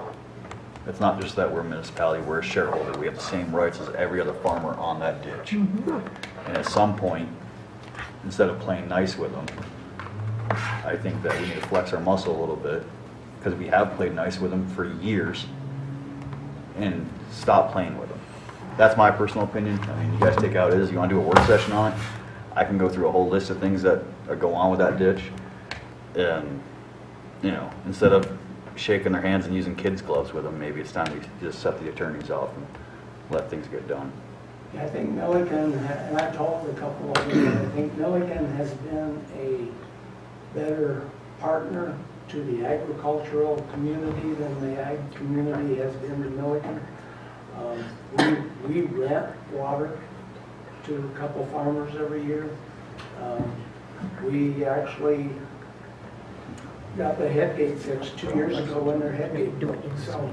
[SPEAKER 1] It's not just that we're a municipality, we're a shareholder. We have the same rights as every other farmer on that ditch. And at some point, instead of playing nice with them, I think that we need to flex our muscle a little bit because we have played nice with them for years, and stop playing with them. That's my personal opinion. I mean, you guys take out is, you want to do a work session on it? I can go through a whole list of things that go on with that ditch. And, you know, instead of shaking their hands and using kids' gloves with them, maybe it's time we just set the attorneys off and let things get done.
[SPEAKER 16] Yeah, I think Milliken, and I've talked to a couple of them, I think Milliken has been a better partner to the agricultural community than the ag community has been to Milliken. We rent water to a couple farmers every year. We actually got the head gate fixed 2 years ago when their head gate broke. So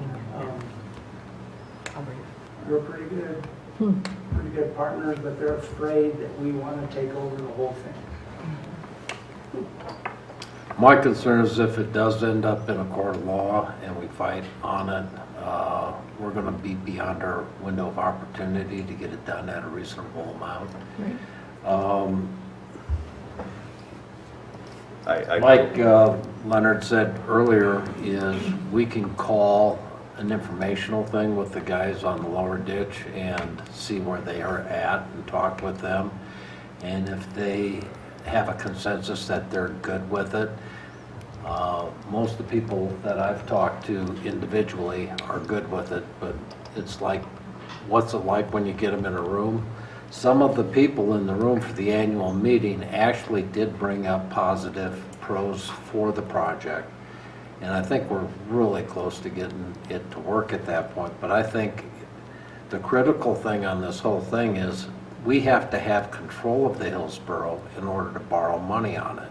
[SPEAKER 16] we're pretty good partners, but they're afraid that we want to take over the whole thing.
[SPEAKER 8] My concern is if it does end up in a court of law and we fight on it, we're going to be beyond our window of opportunity to get it done at a reasonable amount. Like Leonard said earlier, is we can call an informational thing with the guys on the lower ditch and see where they are at and talk with them. And if they have a consensus that they're good with it, most of the people that I've talked to individually are good with it, but it's like, what's it like when you get them in a room? Some of the people in the room for the annual meeting actually did bring up positive pros for the project. And I think we're really close to getting it to work at that point. But I think the critical thing on this whole thing is we have to have control of the Hillsborough in order to borrow money on it.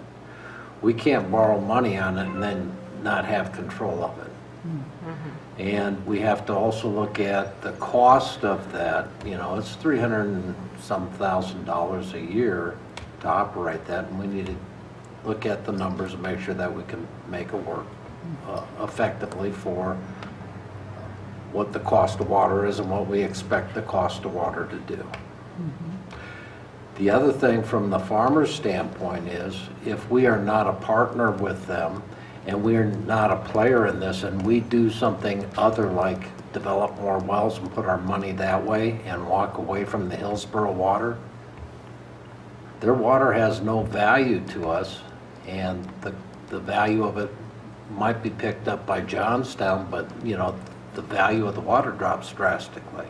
[SPEAKER 8] We can't borrow money on it and then not have control of it. And we have to also look at the cost of that. You know, it's $300,000 and some a year to operate that, and we need to look at the numbers and make sure that we can make it work effectively for what the cost of water is and what we expect the cost of water to do. The other thing from the farmer's standpoint is if we are not a partner with them and we are not a player in this and we do something other like develop more wells and put our money that way and walk away from the Hillsborough water, their water has no value to us, and the value of it might be picked up by Johnstown, but you know, the value of the water drops drastically.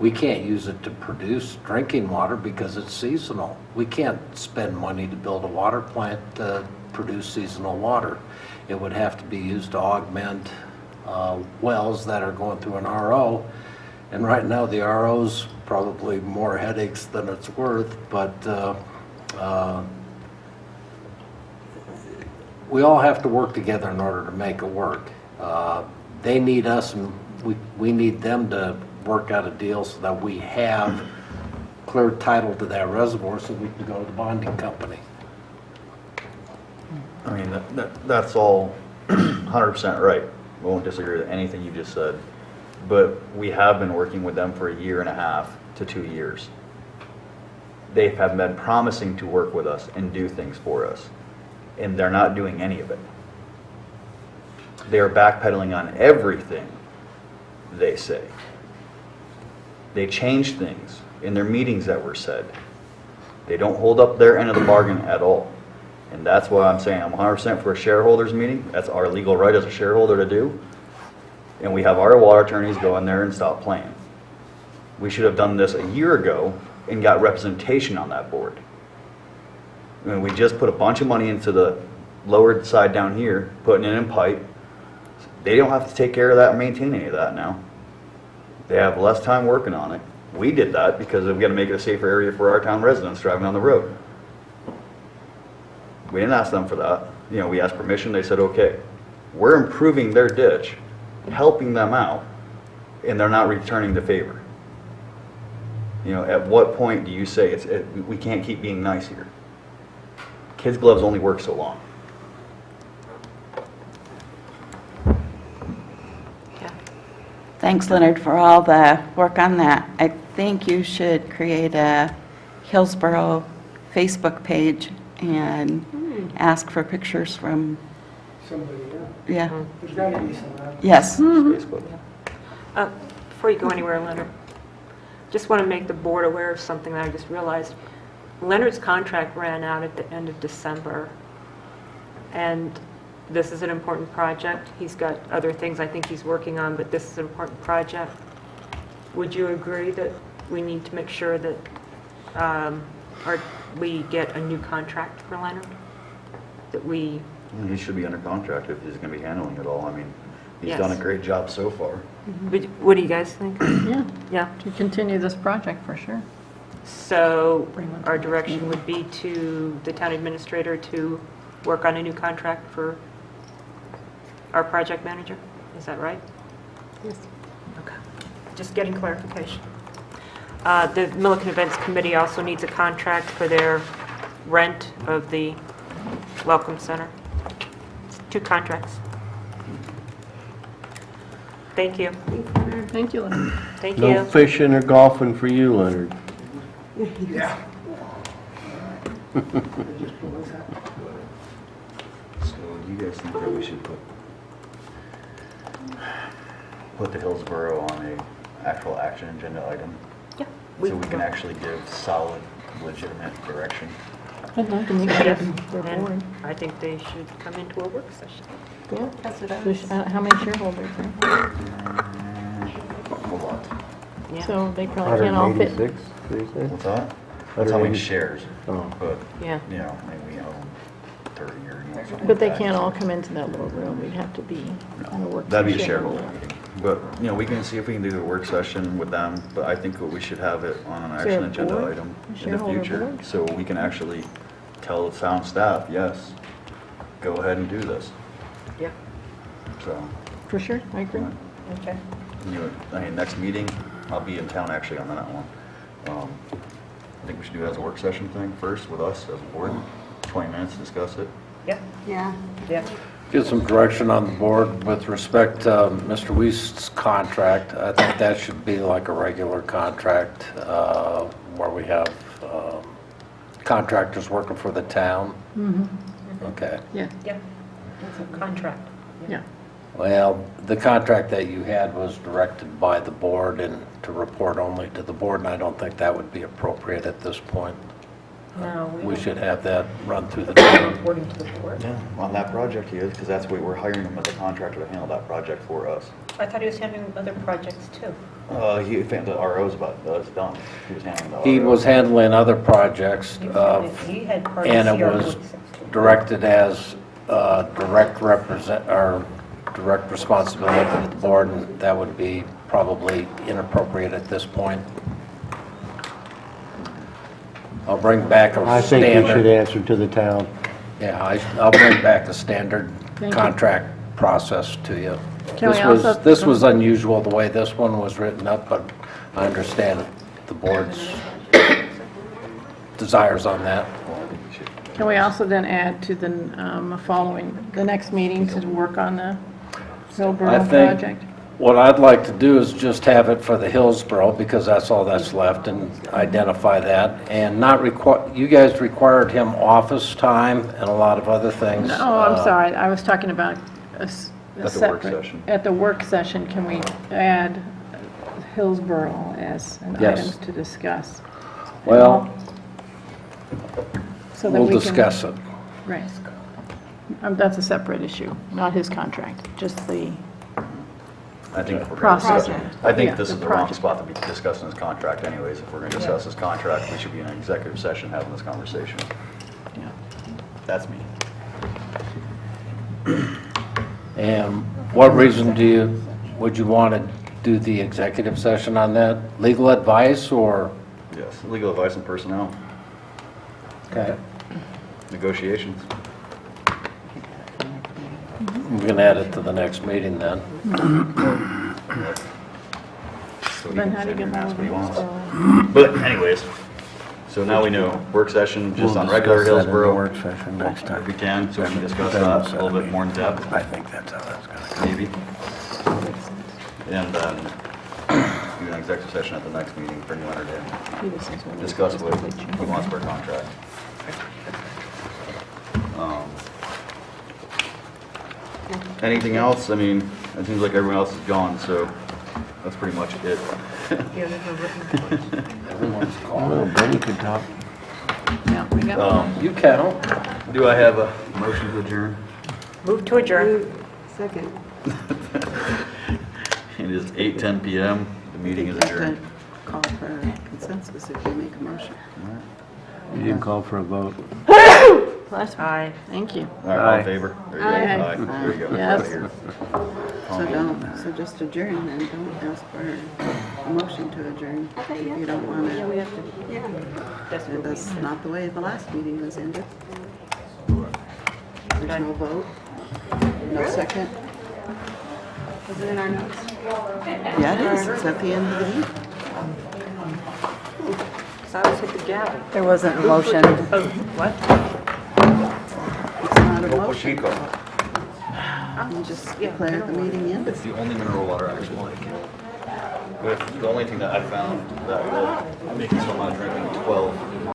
[SPEAKER 8] We can't use it to produce drinking water because it's seasonal. We can't spend money to build a water plant to produce seasonal water. It would have to be used to augment wells that are going through an RO. And right now the RO's probably more headaches than it's worth, but we all have to work together in order to make it work. They need us and we need them to work out a deal so that we have clear title to that reservoir so we can go to the bonding company.
[SPEAKER 1] I mean, that's all 100% right. We won't disagree with anything you just said. But we have been working with them for 1.5 to 2 years. They have been promising to work with us and do things for us, and they're not doing any of it. They are backpedaling on everything they say. They change things in their meetings that were said. They don't hold up their end of the bargain at all. And that's why I'm saying I'm 100% for a shareholders meeting. That's our legal right as a shareholder to do. And we have our water attorneys go in there and stop playing. We should have done this a year ago and got representation on that board. I mean, we just put a bunch of money into the lower side down here, putting it in pipe. They don't have to take care of that and maintain any of that now. They have less time working on it. We did that because we've got to make it a safer area for our town residents driving on the road. We didn't ask them for that. You know, we asked permission, they said, okay. We're improving their ditch, helping them out, and they're not returning the favor. You know, at what point do you say we can't keep being nice here? Kids' gloves only work so long.
[SPEAKER 4] Thanks, Leonard, for all the work on that. I think you should create a Hillsborough Facebook page and ask for pictures from
[SPEAKER 16] Somebody,
[SPEAKER 4] Yeah,
[SPEAKER 16] There's got to be some.
[SPEAKER 4] yes.
[SPEAKER 1] Facebook.
[SPEAKER 3] Before you go anywhere, Leonard, just want to make the board aware of something that I just realized. Leonard's contract ran out at the end of December, and this is an important project. He's got other things I think he's working on, but this is an important project. Would you agree that we need to make sure that we get a new contract for Leonard? That we...
[SPEAKER 1] He should be under contract if he's going to be handling it all. I mean, he's
[SPEAKER 3] Yes.
[SPEAKER 1] done a great job so far.
[SPEAKER 3] What do you guys think?
[SPEAKER 2] Yeah,
[SPEAKER 3] Yeah.
[SPEAKER 2] to continue this project for sure.
[SPEAKER 3] So our direction would be to the town administrator to work on a new contract for our project manager? Is that right?
[SPEAKER 2] Yes.
[SPEAKER 3] Okay. Just getting clarification. The Milliken Events Committee also needs a contract for their rent of the Welcome Center. It's 2 contracts. Thank you.
[SPEAKER 2] Thank you, Leonard.
[SPEAKER 3] Thank
[SPEAKER 5] No
[SPEAKER 3] you.
[SPEAKER 5] fishing or golfing for you, Leonard.
[SPEAKER 16] Yeah.
[SPEAKER 1] So do you guys think that we should put the Hillsborough on a actual action agenda item?
[SPEAKER 3] Yeah.
[SPEAKER 1] So we can actually give solid, legitimate direction?
[SPEAKER 2] I'd like to meet with
[SPEAKER 3] Yes,
[SPEAKER 2] their board.
[SPEAKER 3] and I think they should come into a work session.
[SPEAKER 2] Yeah.
[SPEAKER 4] That's what I
[SPEAKER 2] So how many shareholders are?
[SPEAKER 1] A lot.
[SPEAKER 3] Yeah.
[SPEAKER 2] So they probably can't all fit.
[SPEAKER 5] 186, did you say?
[SPEAKER 1] What's that? That's how many
[SPEAKER 5] 180.
[SPEAKER 1] shares.
[SPEAKER 5] Oh.
[SPEAKER 1] But,
[SPEAKER 3] Yeah.
[SPEAKER 1] you know, maybe we own 30 or something.
[SPEAKER 2] But they
[SPEAKER 1] like
[SPEAKER 2] can't
[SPEAKER 1] that.
[SPEAKER 2] all come into that little room. We'd have to be on a work.
[SPEAKER 1] That'd be a
[SPEAKER 2] session.
[SPEAKER 1] shareholder meeting. But, you know, we can see if we can do a work session with them, but I think we should have it on an
[SPEAKER 2] Is there
[SPEAKER 1] action
[SPEAKER 2] a
[SPEAKER 1] agenda
[SPEAKER 2] board?
[SPEAKER 1] item
[SPEAKER 2] A
[SPEAKER 1] in the
[SPEAKER 2] shareholder
[SPEAKER 1] future.
[SPEAKER 2] board?
[SPEAKER 1] So we can actually tell the town staff, yes, go ahead and do this.
[SPEAKER 3] Yeah.
[SPEAKER 1] So,
[SPEAKER 2] For sure, I agree.
[SPEAKER 3] Okay.
[SPEAKER 1] you know, I mean, next meeting, I'll be in town actually on that one. I think we should do it as a work session thing first with us as a board, 20 minutes to discuss it.
[SPEAKER 3] Yeah.
[SPEAKER 4] Yeah.
[SPEAKER 3] Yeah.
[SPEAKER 8] Get some direction on the board with respect to Mr. Weist's contract. I think that should be like a regular contract where we have contractors working for the town. Okay.
[SPEAKER 2] Yeah,
[SPEAKER 3] Yeah. It's a contract.
[SPEAKER 2] yeah.
[SPEAKER 8] Well, the contract that you had was directed by the board and to report only to the board, and I don't think that would be appropriate at this point.
[SPEAKER 3] No,
[SPEAKER 8] We should have that run through the town.
[SPEAKER 3] Reporting to the board.
[SPEAKER 1] Yeah, on that project he is, because that's what we're hiring him as a contractor to handle that project for us.
[SPEAKER 3] I thought he was handling other projects too.
[SPEAKER 1] He found the RO's done. He was handling the RO.
[SPEAKER 8] He was handling other projects,
[SPEAKER 3] He had part of
[SPEAKER 8] and it
[SPEAKER 3] CR
[SPEAKER 8] was
[SPEAKER 3] 46.
[SPEAKER 8] directed as direct responsibility of the board, and that would be probably inappropriate at this point. I'll bring back a
[SPEAKER 5] I think you should
[SPEAKER 8] standard.
[SPEAKER 5] answer to the town.
[SPEAKER 8] Yeah, I'll bring back a standard
[SPEAKER 2] Thank you.
[SPEAKER 8] contract process to you.
[SPEAKER 2] Can we
[SPEAKER 8] This
[SPEAKER 2] also-
[SPEAKER 8] was unusual, the way this one was written up, but I understand the board's desires on that.
[SPEAKER 2] Can we also then add to the the next meeting to work on the Hillsborough
[SPEAKER 8] I think
[SPEAKER 2] project?
[SPEAKER 8] what I'd like to do is just have it for the Hillsborough, because that's all that's left, and identify that, and not require, you guys required him office time and a lot of other things.
[SPEAKER 2] Oh, I'm sorry, I was talking about a
[SPEAKER 1] At the work
[SPEAKER 2] separate.
[SPEAKER 1] session.
[SPEAKER 2] At the work session, can we add Hillsborough as an
[SPEAKER 8] Yes.
[SPEAKER 2] item to discuss?
[SPEAKER 8] Well,
[SPEAKER 2] So that
[SPEAKER 8] we'll
[SPEAKER 2] we can-
[SPEAKER 8] discuss it.
[SPEAKER 2] Right. That's a separate issue, not his contract, just the,
[SPEAKER 1] I think if we're gonna
[SPEAKER 2] Process.
[SPEAKER 1] discuss- I think
[SPEAKER 2] Yeah,
[SPEAKER 1] this
[SPEAKER 2] the
[SPEAKER 1] is the wrong
[SPEAKER 2] project.
[SPEAKER 1] spot to be discussing his contract anyways. If we're going to discuss his contract, we should be in an executive session having this conversation.
[SPEAKER 2] yeah.
[SPEAKER 1] That's me.
[SPEAKER 8] And what reason would you want to do the executive session on that? Legal advice or?
[SPEAKER 1] Yes, legal advice and personnel,
[SPEAKER 8] Okay.
[SPEAKER 1] negotiations.
[SPEAKER 8] We can add it to the next meeting then.
[SPEAKER 1] So he
[SPEAKER 2] Then
[SPEAKER 1] can
[SPEAKER 2] how do you
[SPEAKER 1] sit here
[SPEAKER 2] get
[SPEAKER 1] and
[SPEAKER 2] hold
[SPEAKER 1] ask
[SPEAKER 2] of
[SPEAKER 1] what he
[SPEAKER 2] him?
[SPEAKER 1] wants. But anyways, so now we know, work session just
[SPEAKER 5] We'll
[SPEAKER 1] on regular
[SPEAKER 5] discuss that in the
[SPEAKER 1] Hillsborough.
[SPEAKER 5] work session next time.
[SPEAKER 1] If we can, so we can discuss that a little bit more in depth,
[SPEAKER 5] I think that's how that's gonna go.
[SPEAKER 1] maybe. And then do an executive session at the next meeting, bring Leonard in.
[SPEAKER 2] He just says when
[SPEAKER 1] Discuss
[SPEAKER 2] it's
[SPEAKER 1] what
[SPEAKER 2] complete change.
[SPEAKER 1] he wants for a contract. Um, Anything else? I mean, it seems like everyone else is gone, so that's pretty much it.
[SPEAKER 5] Well, Benny could talk.
[SPEAKER 4] Yeah, we got one.
[SPEAKER 8] You count.
[SPEAKER 1] Do I have a motion to adjourn?
[SPEAKER 3] Move to adjourn.
[SPEAKER 14] Second.
[SPEAKER 1] It is 8:10 PM. The meeting is
[SPEAKER 4] You have to
[SPEAKER 1] adjourned.
[SPEAKER 4] call for consensus if you make a motion.
[SPEAKER 5] You didn't call for a vote.
[SPEAKER 3] Aye.
[SPEAKER 4] Thank you.
[SPEAKER 1] All right, all in favor? There you go.
[SPEAKER 4] Aye.
[SPEAKER 1] Aye. There you go.
[SPEAKER 4] Yes.
[SPEAKER 1] Right here.
[SPEAKER 4] So don't, so just adjourn and don't ask for a motion to adjourn. If you don't want to. Yeah, we have to. Yeah. That's not the way the last meeting was ended. There's no vote, no second.
[SPEAKER 14] Was it in our notes?
[SPEAKER 4] Yeah, it is. It's at the end of the meeting.
[SPEAKER 3] So I was hit the gavel.
[SPEAKER 15] There wasn't a motion.
[SPEAKER 3] Oh, what?
[SPEAKER 4] It's not a motion. You just declare the meeting ended.
[SPEAKER 1] It's the only mineral water I actually like. But the only thing that I found that will make me so much drinking 12